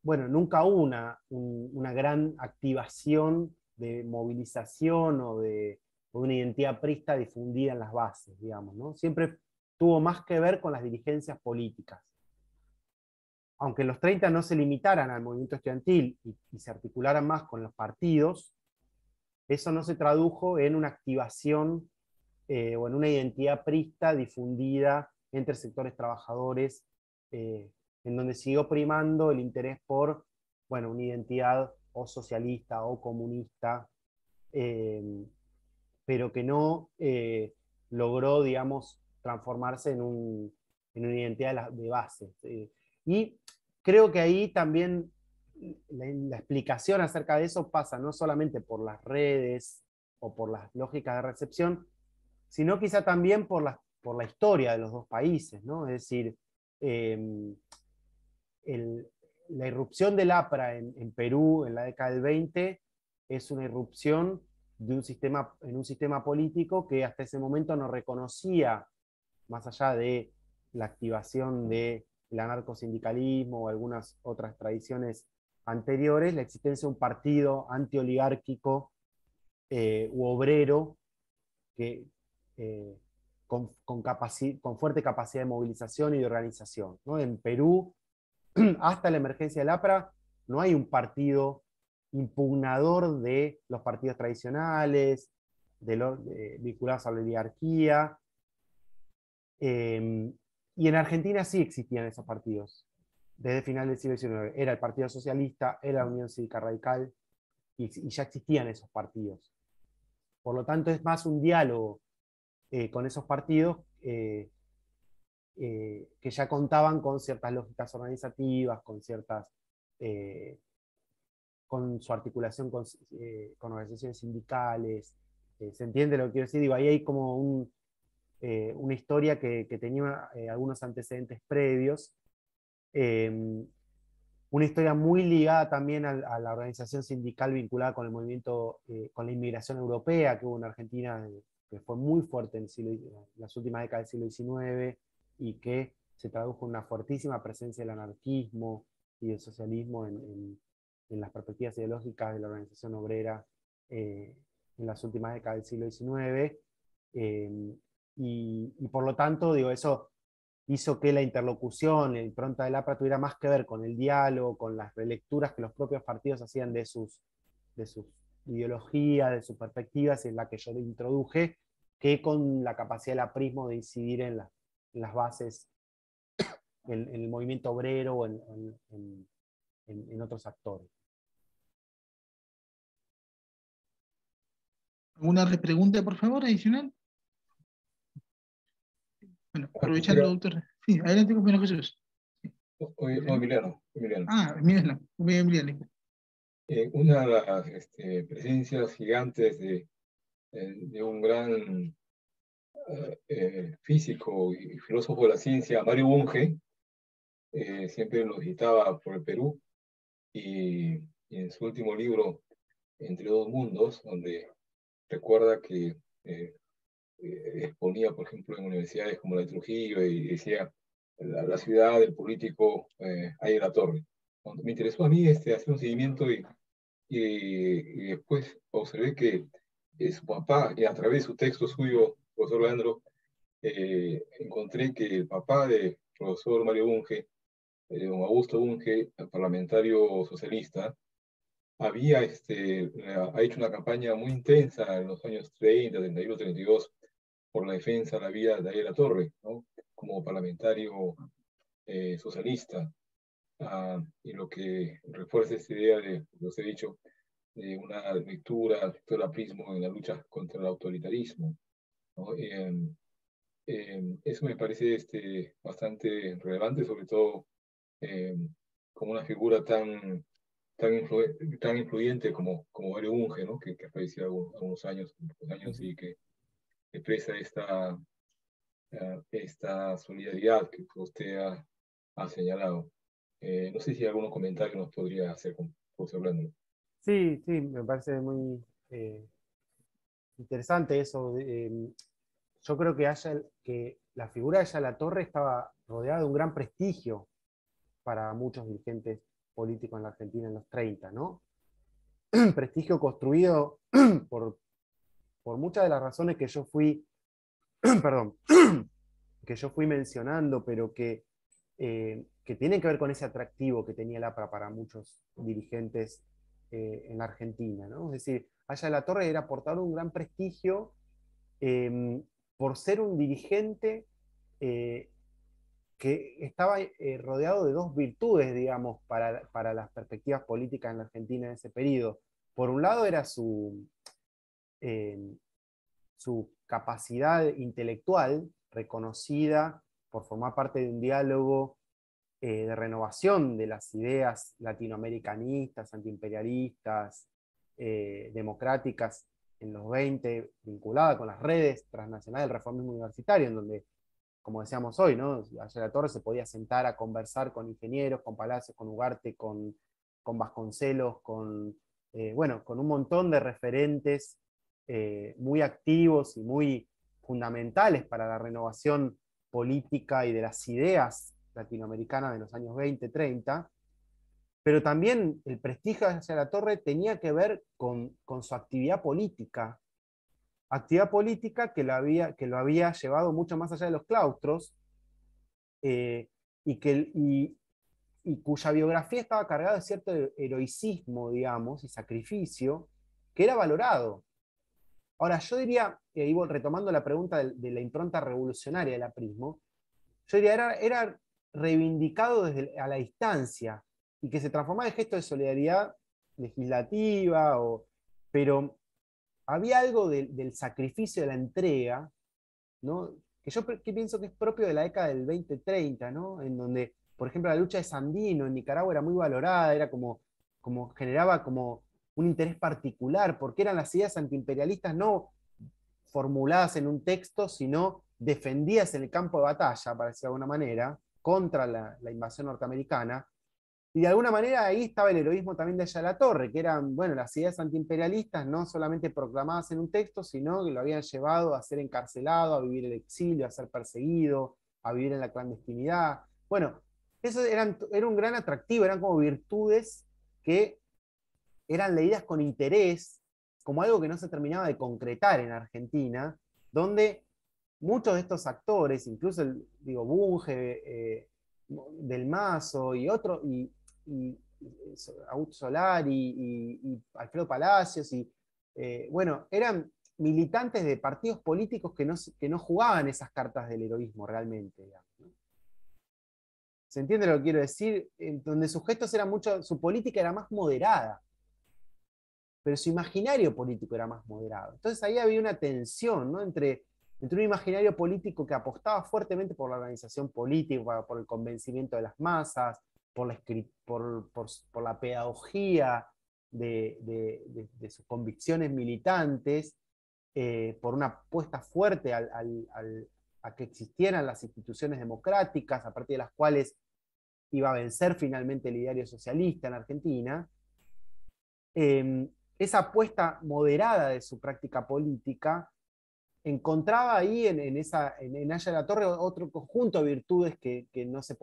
bueno, nunca hubo una gran activación de movilización o de una identidad aprista difundida en las bases, digamos, ¿no? Siempre tuvo más que ver con las dirigencias políticas. Aunque en los 30 no se limitaran al movimiento estudiantil y se articularan más con los partidos, eso no se tradujo en una activación o en una identidad aprista difundida entre sectores trabajadores, en donde siguió primando el interés por, bueno, una identidad o socialista o comunista, pero que no logró, digamos, transformarse en una identidad de base. Y creo que ahí también la explicación acerca de eso pasa no solamente por las redes o por las lógicas de recepción, sino quizá también por la historia de los dos países, ¿no? Es decir, la irrupción del APRA en Perú en la década del 20 es una irrupción en un sistema político que hasta ese momento no reconocía, más allá de la activación del anarcosindicalismo o algunas otras tradiciones anteriores, la existencia de un partido antioligárquico u obrero que, con fuerte capacidad de movilización y de organización, ¿no? En Perú, hasta la emergencia del APRA, no hay un partido impugnador de los partidos tradicionales, vinculados a la oligarquía. Y en Argentina sí existían esos partidos. Desde final del siglo XIX era el Partido Socialista, era la Unión Cívica Radical, y ya existían esos partidos. Por lo tanto, es más un diálogo con esos partidos que ya contaban con ciertas lógicas organizativas, con ciertas con su articulación con organizaciones sindicales. ¿Se entiende lo que quiero decir? Digo, ahí hay como una historia que tenía algunos antecedentes previos. Una historia muy ligada también a la organización sindical vinculada con el movimiento, con la inmigración europea que hubo en Argentina, que fue muy fuerte en las últimas décadas del siglo XIX, y que se tradujo en una fuertísima presencia del anarquismo y del socialismo en las perspectivas ideológicas de la organización obrera en las últimas décadas del siglo XIX. Y por lo tanto, digo, eso hizo que la interlocución, la impronta del APRA tuviera más que ver con el diálogo, con las relecturas que los propios partidos hacían de sus ideologías, de sus perspectivas, en la que yo le introduje, que con la capacidad del aprismo de incidir en las bases, en el movimiento obrero o en otros actores. ¿Alguna repregunta, por favor, adicional? Bueno, aprovechando, doctor. Sí, adelante, compañero Jesús. Emiliano. Emiliano. Una de las presencias gigantes de un gran físico y filósofo de la ciencia, Mario Bunge, siempre nos visitaba por el Perú, y en su último libro, Entre dos mundos, donde recuerda que exponía, por ejemplo, en universidades como la de Trujillo, y decía, la ciudad del político ahí en la torre. Cuando me interesó a mí hacer un seguimiento, y después observé que su papá, y a través de su texto suyo, profesor Leandro, encontré que el papá de profesor Mario Bunge, don Augusto Bunge, parlamentario socialista, ha hecho una campaña muy intensa en los años 30, 31, 32, por la defensa de la vida de Ariel Torre, ¿no? Como parlamentario socialista. Y lo que refuerza esta idea de, como os he dicho, de una lectura del aprismo en la lucha contra el autoritarismo, ¿no? Eso me parece bastante relevante, sobre todo como una figura tan influyente como Mario Bunge, ¿no? que ha fallecido algunos años y que expresa esta solidaridad que usted ha señalado. No sé si algún comentario nos podría hacer con profesor Blando. Sí, me parece muy interesante eso. Yo creo que la figura de Aya La Torre estaba rodeada de un gran prestigio para muchos dirigentes políticos en la Argentina en los 30, ¿no? Prestigio construido por muchas de las razones que yo fui, perdón, que yo fui mencionando, pero que tienen que ver con ese atractivo que tenía el APRA para muchos dirigentes en la Argentina, ¿no? Es decir, Aya La Torre era portador de un gran prestigio por ser un dirigente que estaba rodeado de dos virtudes, digamos, para las perspectivas políticas en la Argentina en ese periodo. Por un lado era su capacidad intelectual, reconocida por formar parte de un diálogo de renovación de las ideas latinoamericanistas, antiimperialistas, democráticas en los 20, vinculada con las redes transnacionales del reformismo universitario, en donde, como decíamos hoy, ¿no? Aya La Torre se podía sentar a conversar con ingenieros, con Palacios, con Ugarte, con Vasconcelos, con un montón de referentes muy activos y muy fundamentales para la renovación política y de las ideas latinoamericanas de los años 20, 30, pero también el prestigio de Aya La Torre tenía que ver con su actividad política que lo había llevado mucho más allá de los claustros, y cuya biografía estaba cargada de cierto heroicismo, digamos, y sacrificio, que era valorado. Ahora, yo diría, retomando la pregunta de la impronta revolucionaria del aprismo, yo diría, era reivindicado a la distancia, y que se transformaba en gesto de solidaridad legislativa, pero había algo del sacrificio, de la entrega, ¿no? Que yo pienso que es propio de la década del 2030, ¿no? En donde, por ejemplo, la lucha de Sandino en Nicaragua era muy valorada, era como generaba como un interés particular, porque eran las ideas antiimperialistas no formuladas en un texto, sino defendidas en el campo de batalla, para decirlo de alguna manera, contra la invasión norteamericana. Y de alguna manera ahí estaba el heroísmo también de Ayala Torre, que eran, bueno, las ideas antiimperialistas no solamente proclamadas en un texto, sino que lo habían llevado a ser encarcelado, a vivir el exilio, a ser perseguido, a vivir en la clandestinidad. Bueno, eso era un gran atractivo, eran como virtudes que eran leídas con interés, como algo que no se terminaba de concretar en Argentina, donde muchos de estos actores, incluso Bunge, Del Mazo y otros, y Augusto Solari y Alfredo Palacios, bueno, eran militantes de partidos políticos que no jugaban esas cartas del heroísmo realmente, digamos, ¿no? ¿Se entiende lo que quiero decir? Donde sus gestos eran mucho, su política era más moderada, pero su imaginario político era más moderado. Entonces ahí había una tensión, ¿no? entre un imaginario político que apostaba fuertemente por la organización política, por el convencimiento de las masas, por la pedagogía de sus convicciones militantes, por una apuesta fuerte a que existieran las instituciones democráticas, a partir de las cuales iba a vencer finalmente el ideario socialista en Argentina. Esa apuesta moderada de su práctica política encontraba ahí en Ayala Torre otro conjunto de virtudes que no se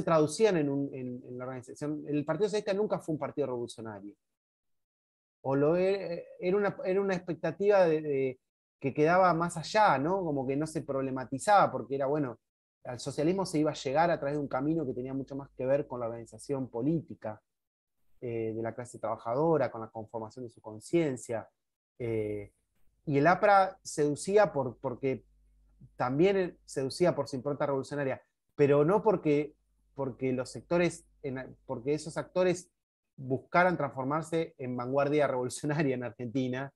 traducían en la organización. El Partido Socialista nunca fue un partido revolucionario. Era una expectativa que quedaba más allá, ¿no? Como que no se problematizaba, porque era, bueno, al socialismo se iba a llegar a través de un camino que tenía mucho más que ver con la organización política de la clase trabajadora, con la conformación de su conciencia. Y el APRA seducía porque también seducía por su impronta revolucionaria, pero no porque esos actores buscaran transformarse en vanguardia revolucionaria en Argentina,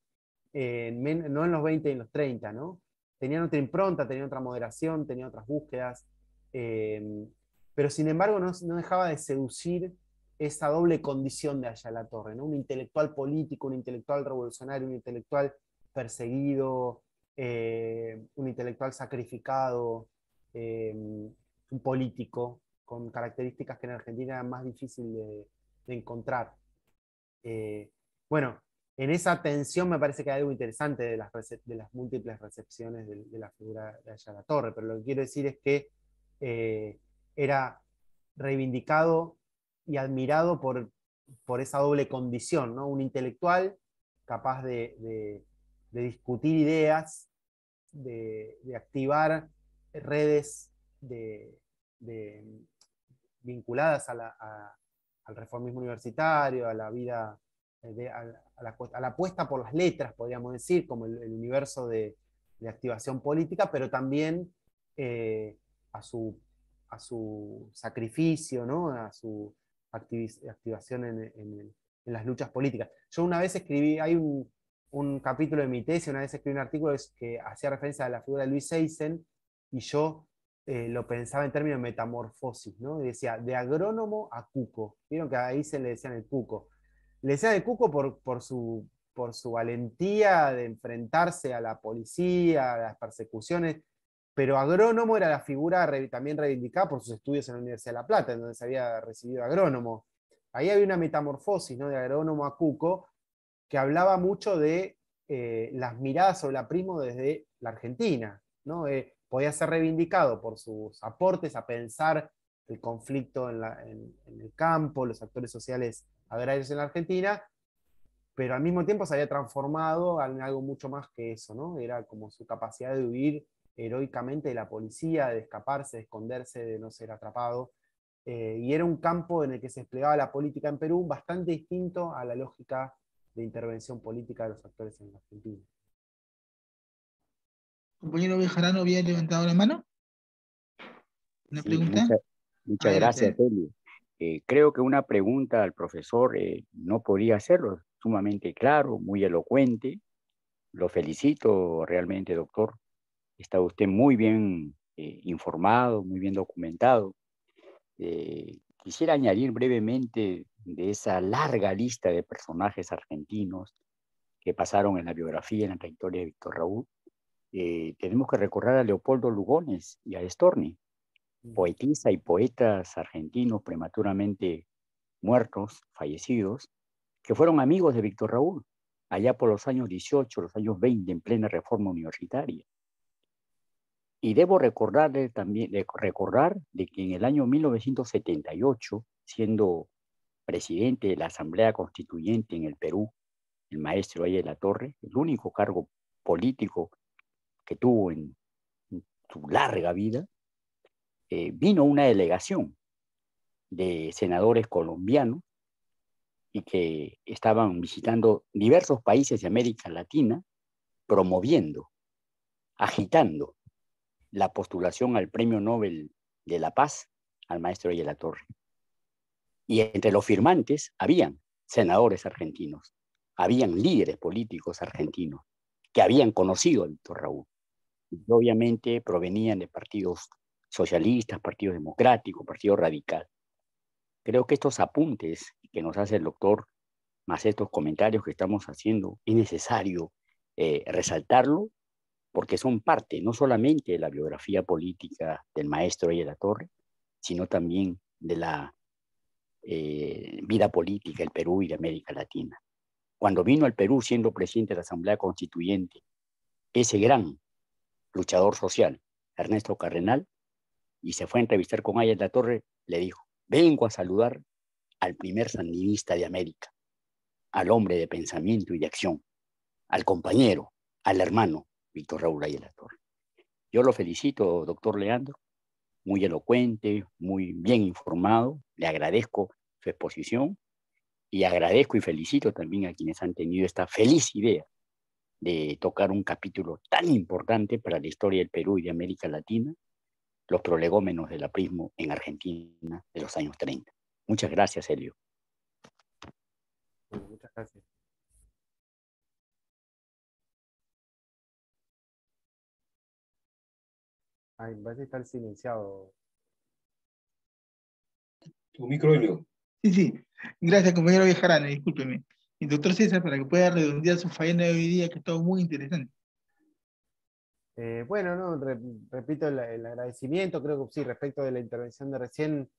no en los 20 y en los 30, ¿no? Tenían otra impronta, tenían otra moderación, tenían otras búsquedas, pero sin embargo no dejaba de seducir esa doble condición de Ayala Torre, ¿no? Un intelectual político, un intelectual revolucionario, un intelectual perseguido, un intelectual sacrificado, un político con características que en Argentina eran más difíciles de encontrar. Bueno, en esa tensión me parece que hay algo interesante de las múltiples recepciones de la figura de Ayala Torre, pero lo que quiero decir es que era reivindicado y admirado por esa doble condición, ¿no? Un intelectual capaz de discutir ideas, de activar redes vinculadas al reformismo universitario, a la vida, a la apuesta por las letras, podríamos decir, como el universo de activación política, pero también a su sacrificio, ¿no? A su activación en las luchas políticas. Yo una vez escribí, hay un capítulo de mi tesis, una vez escribí un artículo que hacía referencia a la figura de Luis Eisen, y yo lo pensaba en términos de metamorfosis, ¿no? Y decía, de agrónomo a cuco. Vieron que ahí se le decían el cuco. Le decían el cuco por su valentía de enfrentarse a la policía, a las persecuciones, pero agrónomo era la figura también reivindicada por sus estudios en la Universidad de La Plata, en donde se había recibido agrónomo. Ahí había una metamorfosis, ¿no? De agrónomo a cuco, que hablaba mucho de las miradas sobre el aprismo desde la Argentina, ¿no? Podía ser reivindicado por sus aportes a pensar el conflicto en el campo, los actores sociales agrarios en la Argentina, pero al mismo tiempo se había transformado en algo mucho más que eso, ¿no? Era como su capacidad de huir heroicamente de la policía, de escaparse, de esconderse, de no ser atrapado. Y era un campo en el que se desplegaba la política en Perú bastante distinto a la lógica de intervención política de los actores en la Argentina. Compañero Bejarano había levantado la mano. ¿Una Sí, pregunta? muchas Adelante. gracias, Elio. Creo que una pregunta al profesor no podría hacerlo, sumamente claro, muy elocuente. Lo felicito realmente, doctor. Está usted muy bien informado, muy bien documentado. Quisiera añadir brevemente de esa larga lista de personajes argentinos que pasaron en la biografía, en la trayectoria de Víctor Raúl. Tenemos que recordar a Leopoldo Lugones y a Storni, poetisa y poetas argentinos prematuramente muertos, fallecidos, que fueron amigos de Víctor Raúl, allá por los años 18, los años 20, en plena reforma universitaria. Y debo recordarle también, recordar de que en el año 1978, siendo presidente de la Asamblea Constituyente en el Perú, el maestro Ayala de la Torre, el único cargo político que tuvo en su larga vida, vino una delegación de senadores colombianos y que estaban visitando diversos países de América Latina, promoviendo, agitando la postulación al Premio Nobel de la Paz al maestro Ayala de la Torre. Y entre los firmantes habían senadores argentinos, habían líderes políticos argentinos que habían conocido a Víctor Raúl. Y obviamente provenían de partidos socialistas, partido democrático, partido radical. Creo que estos apuntes que nos hace el doctor, más estos comentarios que estamos haciendo, es necesario resaltarlo porque son parte no solamente de la biografía política del maestro Ayala de la Torre, sino también de la vida política del Perú y de América Latina. Cuando vino al Perú siendo presidente de la Asamblea Constituyente, ese gran luchador social, Ernesto Cardenal, y se fue a entrevistar con Ayala de la Torre, le dijo: vengo a saludar al primer sandinista de América, al hombre de pensamiento y de acción, al compañero, al hermano Víctor Raúl Ayala de la Torre. Yo lo felicito, doctor Leandro, muy elocuente, muy bien informado, le agradezco su exposición y agradezco y felicito también a quienes han tenido esta feliz idea de tocar un capítulo tan importante para la historia del Perú y de América Latina, los prolegómenos del aprismo en Argentina de los años 30. Muchas gracias, Elio. Bueno, muchas gracias. Ay, me parece estar silenciado. Tu micro, Elio. Sí, sí. Gracias, compañero Bejarano, discúlpeme. Y doctor César, para que pueda redondear su faena de hoy día, que ha estado muy interesante. Bueno, no, repito el agradecimiento, creo que sí, respecto de la intervención de recién,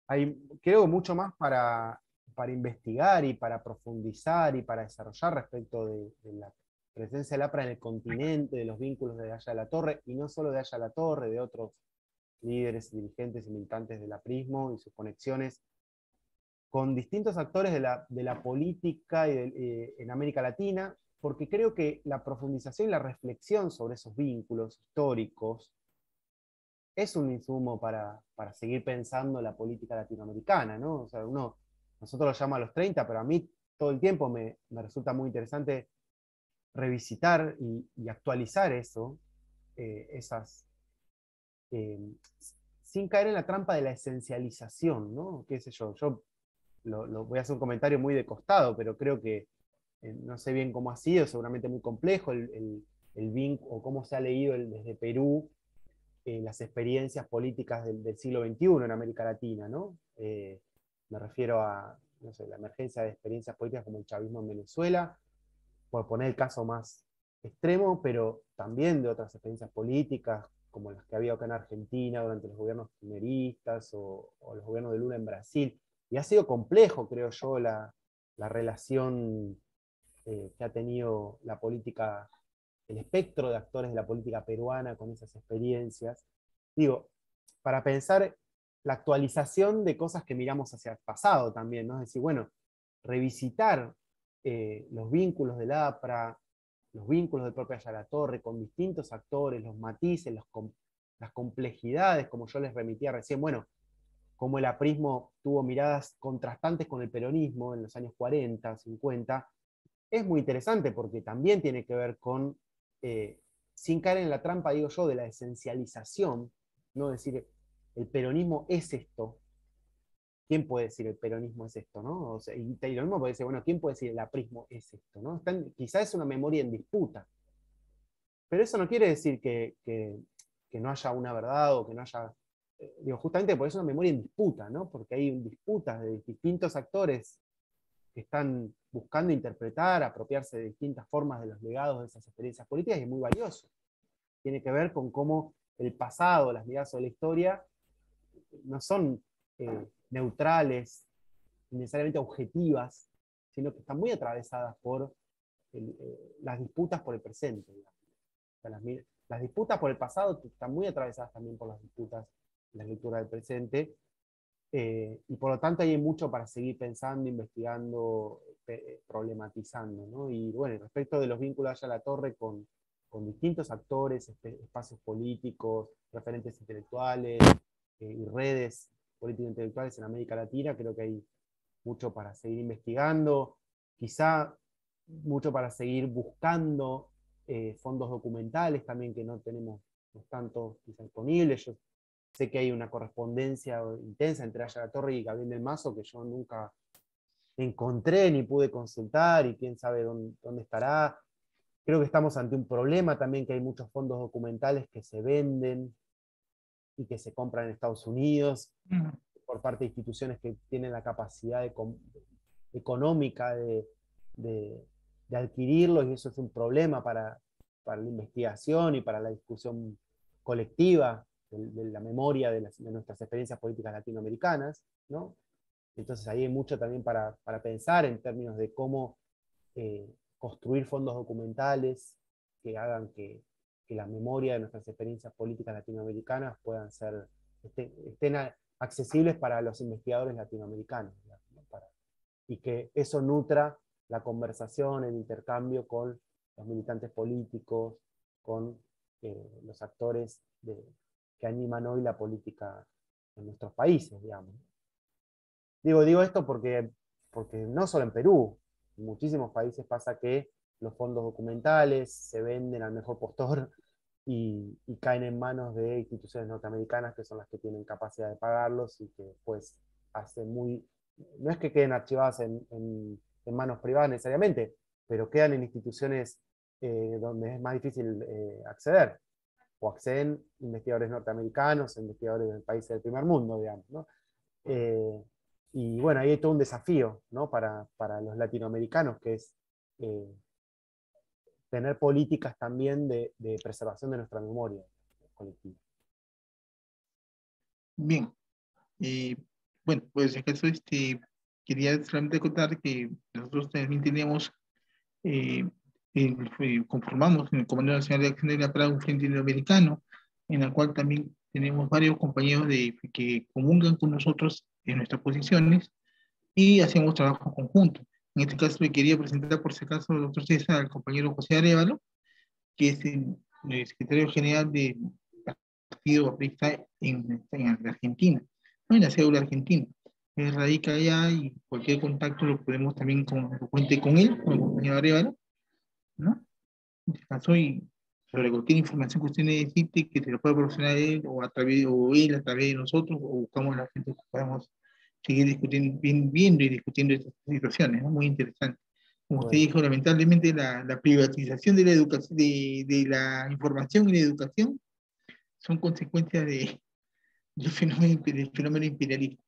hay creo mucho más para investigar y para profundizar y para desarrollar respecto de la presencia del APRA en el continente, de los vínculos de Ayala de la Torre, y no solo de Ayala de la Torre, de otros líderes, dirigentes y militantes del aprismo y sus conexiones con distintos actores de la política en América Latina, porque creo que la profundización y la reflexión sobre esos vínculos históricos es un insumo para seguir pensando la política latinoamericana, ¿no? O sea, nosotros lo llamamos a los 30, pero a mí todo el tiempo me resulta muy interesante revisitar y actualizar eso, sin caer en la trampa de la esencialización, ¿no? ¿Qué sé yo? Yo voy a hacer un comentario muy de costado, pero creo que no sé bien cómo ha sido, seguramente muy complejo el vínculo, o cómo se ha leído desde Perú las experiencias políticas del siglo XXI en América Latina, ¿no? Me refiero a, no sé, la emergencia de experiencias políticas como el chavismo en Venezuela, por poner el caso más extremo, pero también de otras experiencias políticas, como las que había acá en Argentina durante los gobiernos kirchneristas o los gobiernos de Lula en Brasil. Y ha sido complejo, creo yo, la relación que ha tenido la política, el espectro de actores de la política peruana con esas experiencias. Digo, para pensar la actualización de cosas que miramos hacia el pasado también, ¿no? Es decir, bueno, revisitar los vínculos del APRA, los vínculos del propio Ayala de la Torre con distintos actores, los matices, las complejidades, como yo les remitía recién, bueno, como el aprismo tuvo miradas contrastantes con el peronismo en los años 40, 50, es muy interesante porque también tiene que ver con, sin caer en la trampa, digo yo, de la esencialización, no decir, el peronismo es esto. ¿Quién puede decir el peronismo es esto, no? O sea, y lo mismo puede decir, bueno, ¿quién puede decir el aprismo es esto, no? Quizás es una memoria en disputa, pero eso no quiere decir que no haya una verdad o que no haya... digo, justamente por eso es una memoria en disputa, ¿no? Porque hay disputas de distintos actores que están buscando interpretar, apropiarse de distintas formas de los legados de esas experiencias políticas, y es muy valioso. Tiene que ver con cómo el pasado, las miradas sobre la historia, no son neutrales, necesariamente objetivas, sino que están muy atravesadas por las disputas por el presente. O sea, las disputas por el pasado están muy atravesadas también por las disputas, la lectura del presente, y por lo tanto hay mucho para seguir pensando, investigando, problematizando, ¿no? Y bueno, respecto de los vínculos allá a la torre con distintos actores, espacios políticos, referentes intelectuales y redes político-intelectuales en América Latina, creo que hay mucho para seguir investigando, quizá mucho para seguir buscando fondos documentales también que no tenemos tanto quizá disponibles. Yo sé que hay una correspondencia intensa entre Aya La Torre y Gabriel del Mazo que yo nunca encontré ni pude consultar, y quién sabe dónde estará. Creo que estamos ante un problema también, que hay muchos fondos documentales que se venden y que se compran en Estados Unidos por parte de instituciones que tienen la capacidad económica de adquirirlos, y eso es un problema para la investigación y para la discusión colectiva de la memoria de nuestras experiencias políticas latinoamericanas, ¿no? Entonces ahí hay mucho también para pensar en términos de cómo construir fondos documentales que hagan que la memoria de nuestras experiencias políticas latinoamericanas puedan ser, estén accesibles para los investigadores latinoamericanos, ¿no? Y que eso nutra la conversación, el intercambio con los militantes políticos, con los actores que animan hoy la política en nuestros países, digamos. Digo esto porque no solo en Perú, en muchísimos países pasa que los fondos documentales se venden al mejor postor y caen en manos de instituciones norteamericanas que son las que tienen capacidad de pagarlos, y que pues hacen muy... No es que queden archivadas en manos privadas necesariamente, pero quedan en instituciones donde es más difícil acceder, o acceden investigadores norteamericanos, investigadores del país del primer mundo, digamos, ¿no? Y bueno, ahí hay todo un desafío, ¿no? para los latinoamericanos, que es tener políticas también de preservación de nuestra memoria colectiva. Bien, bueno, pues acaso quería solamente contar que nosotros también tenemos, conformamos en el Comando Nacional de Acción de la Praga un Frente Iberoamericano, en el cual también tenemos varios compañeros que comungan con nosotros en nuestras posiciones y hacemos trabajo conjunto. En este caso me quería presentar por si acaso al doctor César, al compañero José Arévalo, que es el secretario general del Partido Aprista en Argentina, no en la cédula argentina. Él radica allá y cualquier contacto lo podemos también cuente con él, con el compañero Arévalo, ¿no? En este caso, y sobre cualquier información que usted necesite, que se lo pueda proporcionar él o él a través de nosotros, o buscamos a la gente que podamos seguir discutiendo, viendo y discutiendo estas situaciones, ¿no? Muy interesante. Como usted dijo, lamentablemente la privatización de la educación, de la información y la educación son consecuencias del fenómeno imperialista.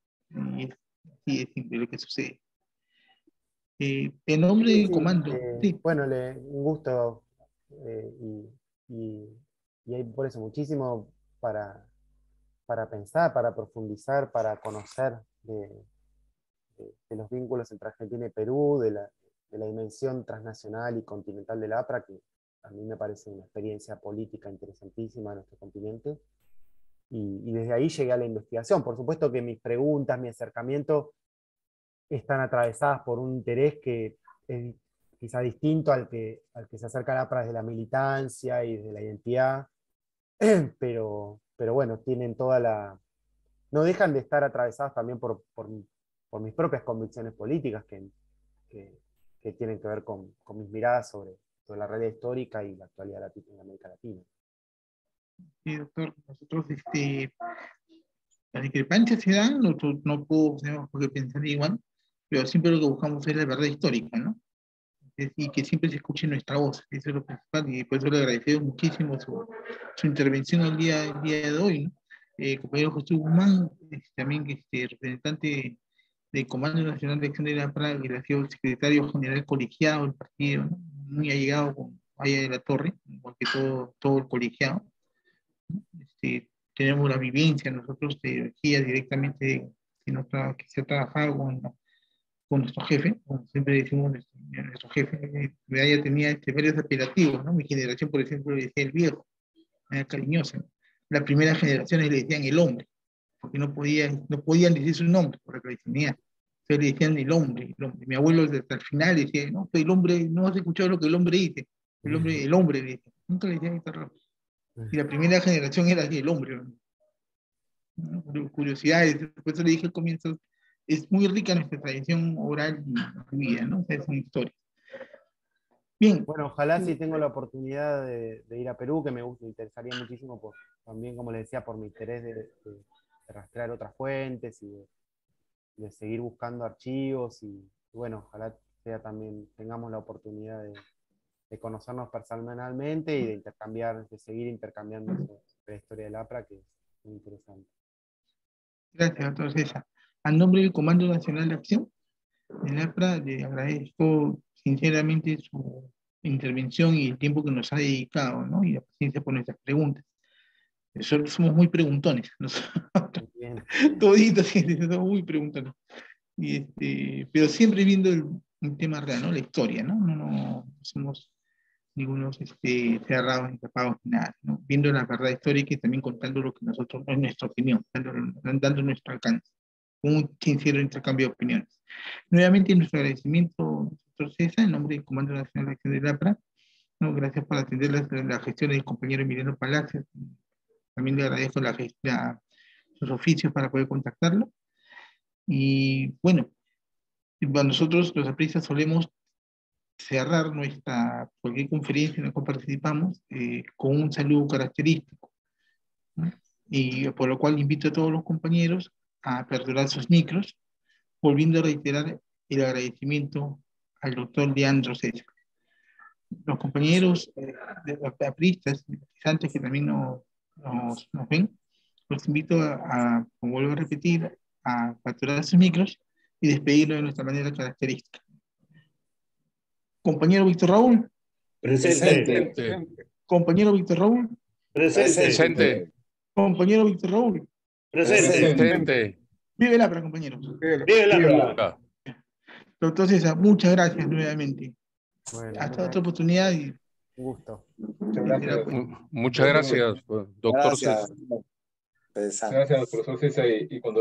Y es simple lo que sucede. En nombre del comando. Sí. Bueno, un gusto, y hay por eso muchísimo para pensar, para profundizar, para conocer de los vínculos entre Argentina y Perú, de la dimensión transnacional y continental del APRA, que a mí me parece una experiencia política interesantísima en nuestro continente. Y desde ahí llegué a la investigación. Por supuesto que mis preguntas, mi acercamiento, están atravesadas por un interés que es quizá distinto al que se acerca a la APRA desde la militancia y desde la identidad, pero bueno, tienen no dejan de estar atravesadas también por mis propias convicciones políticas, que que tienen que ver con mis miradas sobre la realidad histórica y la actualidad en América Latina. Sí, doctor, nosotros las discrepancias se dan, nosotros no tenemos por qué pensar igual, pero siempre lo que buscamos es la verdad histórica, ¿no? Y que siempre se escuche nuestra voz, eso es lo principal, y por eso le agradecemos muchísimo su intervención el día de hoy, ¿no? Compañero José Guzmán, también representante del Comando Nacional de Acción de la Praga, que ha sido secretario general colegiado del partido, ¿no? Muy allegado con Valle de la Torre, igual que todo el colegiado. Tenemos la vivencia nosotros de guía directamente que se ha trabajado con nuestro jefe, como siempre decimos, nuestro jefe ya tenía varios apelativos, ¿no? Mi generación, por ejemplo, le decía el viejo, era cariñosa, ¿no? Las primeras generaciones le decían el hombre, porque no podían decir su nombre por la clandestinidad. Entonces le decían el hombre, el hombre. Mi abuelo hasta el final decía, no, pues el hombre, no has escuchado lo que el hombre dice, el hombre le dice, nunca le decían esta rama. Y la primera generación era así, el hombre, ¿no? Curiosidades, por eso le dije al comienzo, es muy rica nuestra tradición oral y vida, ¿no? O sea, es una historia. Bien. Bueno, ojalá si tengo la oportunidad de ir a Perú, que me interesaría muchísimo, también, como les decía, por mi interés de rastrear otras fuentes y de seguir buscando archivos y bueno, ojalá también tengamos la oportunidad de conocernos personalmente y de seguir intercambiando sobre la historia del APRA, que es muy interesante. Gracias, doctor César. A nombre del Comando Nacional de Acción del APRA, le agradezco sinceramente su intervención y el tiempo que nos ha dedicado, ¿no? Y la paciencia por nuestras preguntas. Somos muy preguntones, toditos somos muy preguntones. Pero siempre viendo el tema real, ¿no? La historia, ¿no? No somos ningunos cerrados ni tapados ni nada, ¿no? Viendo la verdad histórica y también contando lo que nosotros, en nuestra opinión, dando nuestro alcance, un sincero intercambio de opiniones. Nuevamente nuestro agradecimiento, doctor César, en nombre del Comando Nacional de Acción del APRA, ¿no? Gracias por atender la gestión del compañero Emiliano Palacios. También le agradezco sus oficios para poder contactarlo. Y bueno, nosotros los apristas solemos cerrar cualquier conferencia en la cual participamos con un saludo característico, ¿no? Y por lo cual invito a todos los compañeros a aperturar sus micros, volviendo a reiterar el agradecimiento al doctor Leandro César. Los compañeros de apristas, simpatizantes que también nos ven, los invito como vuelvo a repetir, a aperturar sus micros y despedirlo de nuestra manera característica. Compañero Víctor Raúl. Presente. Compañero Víctor Raúl. Presente. Compañero Víctor Raúl. Presente. Vive el APRA, compañeros. Vive el APRA. Doctor César, muchas gracias nuevamente. Bueno, hasta otra oportunidad. Y un gusto. Muchas gracias, doctor César. Gracias, profesor César. Y cuando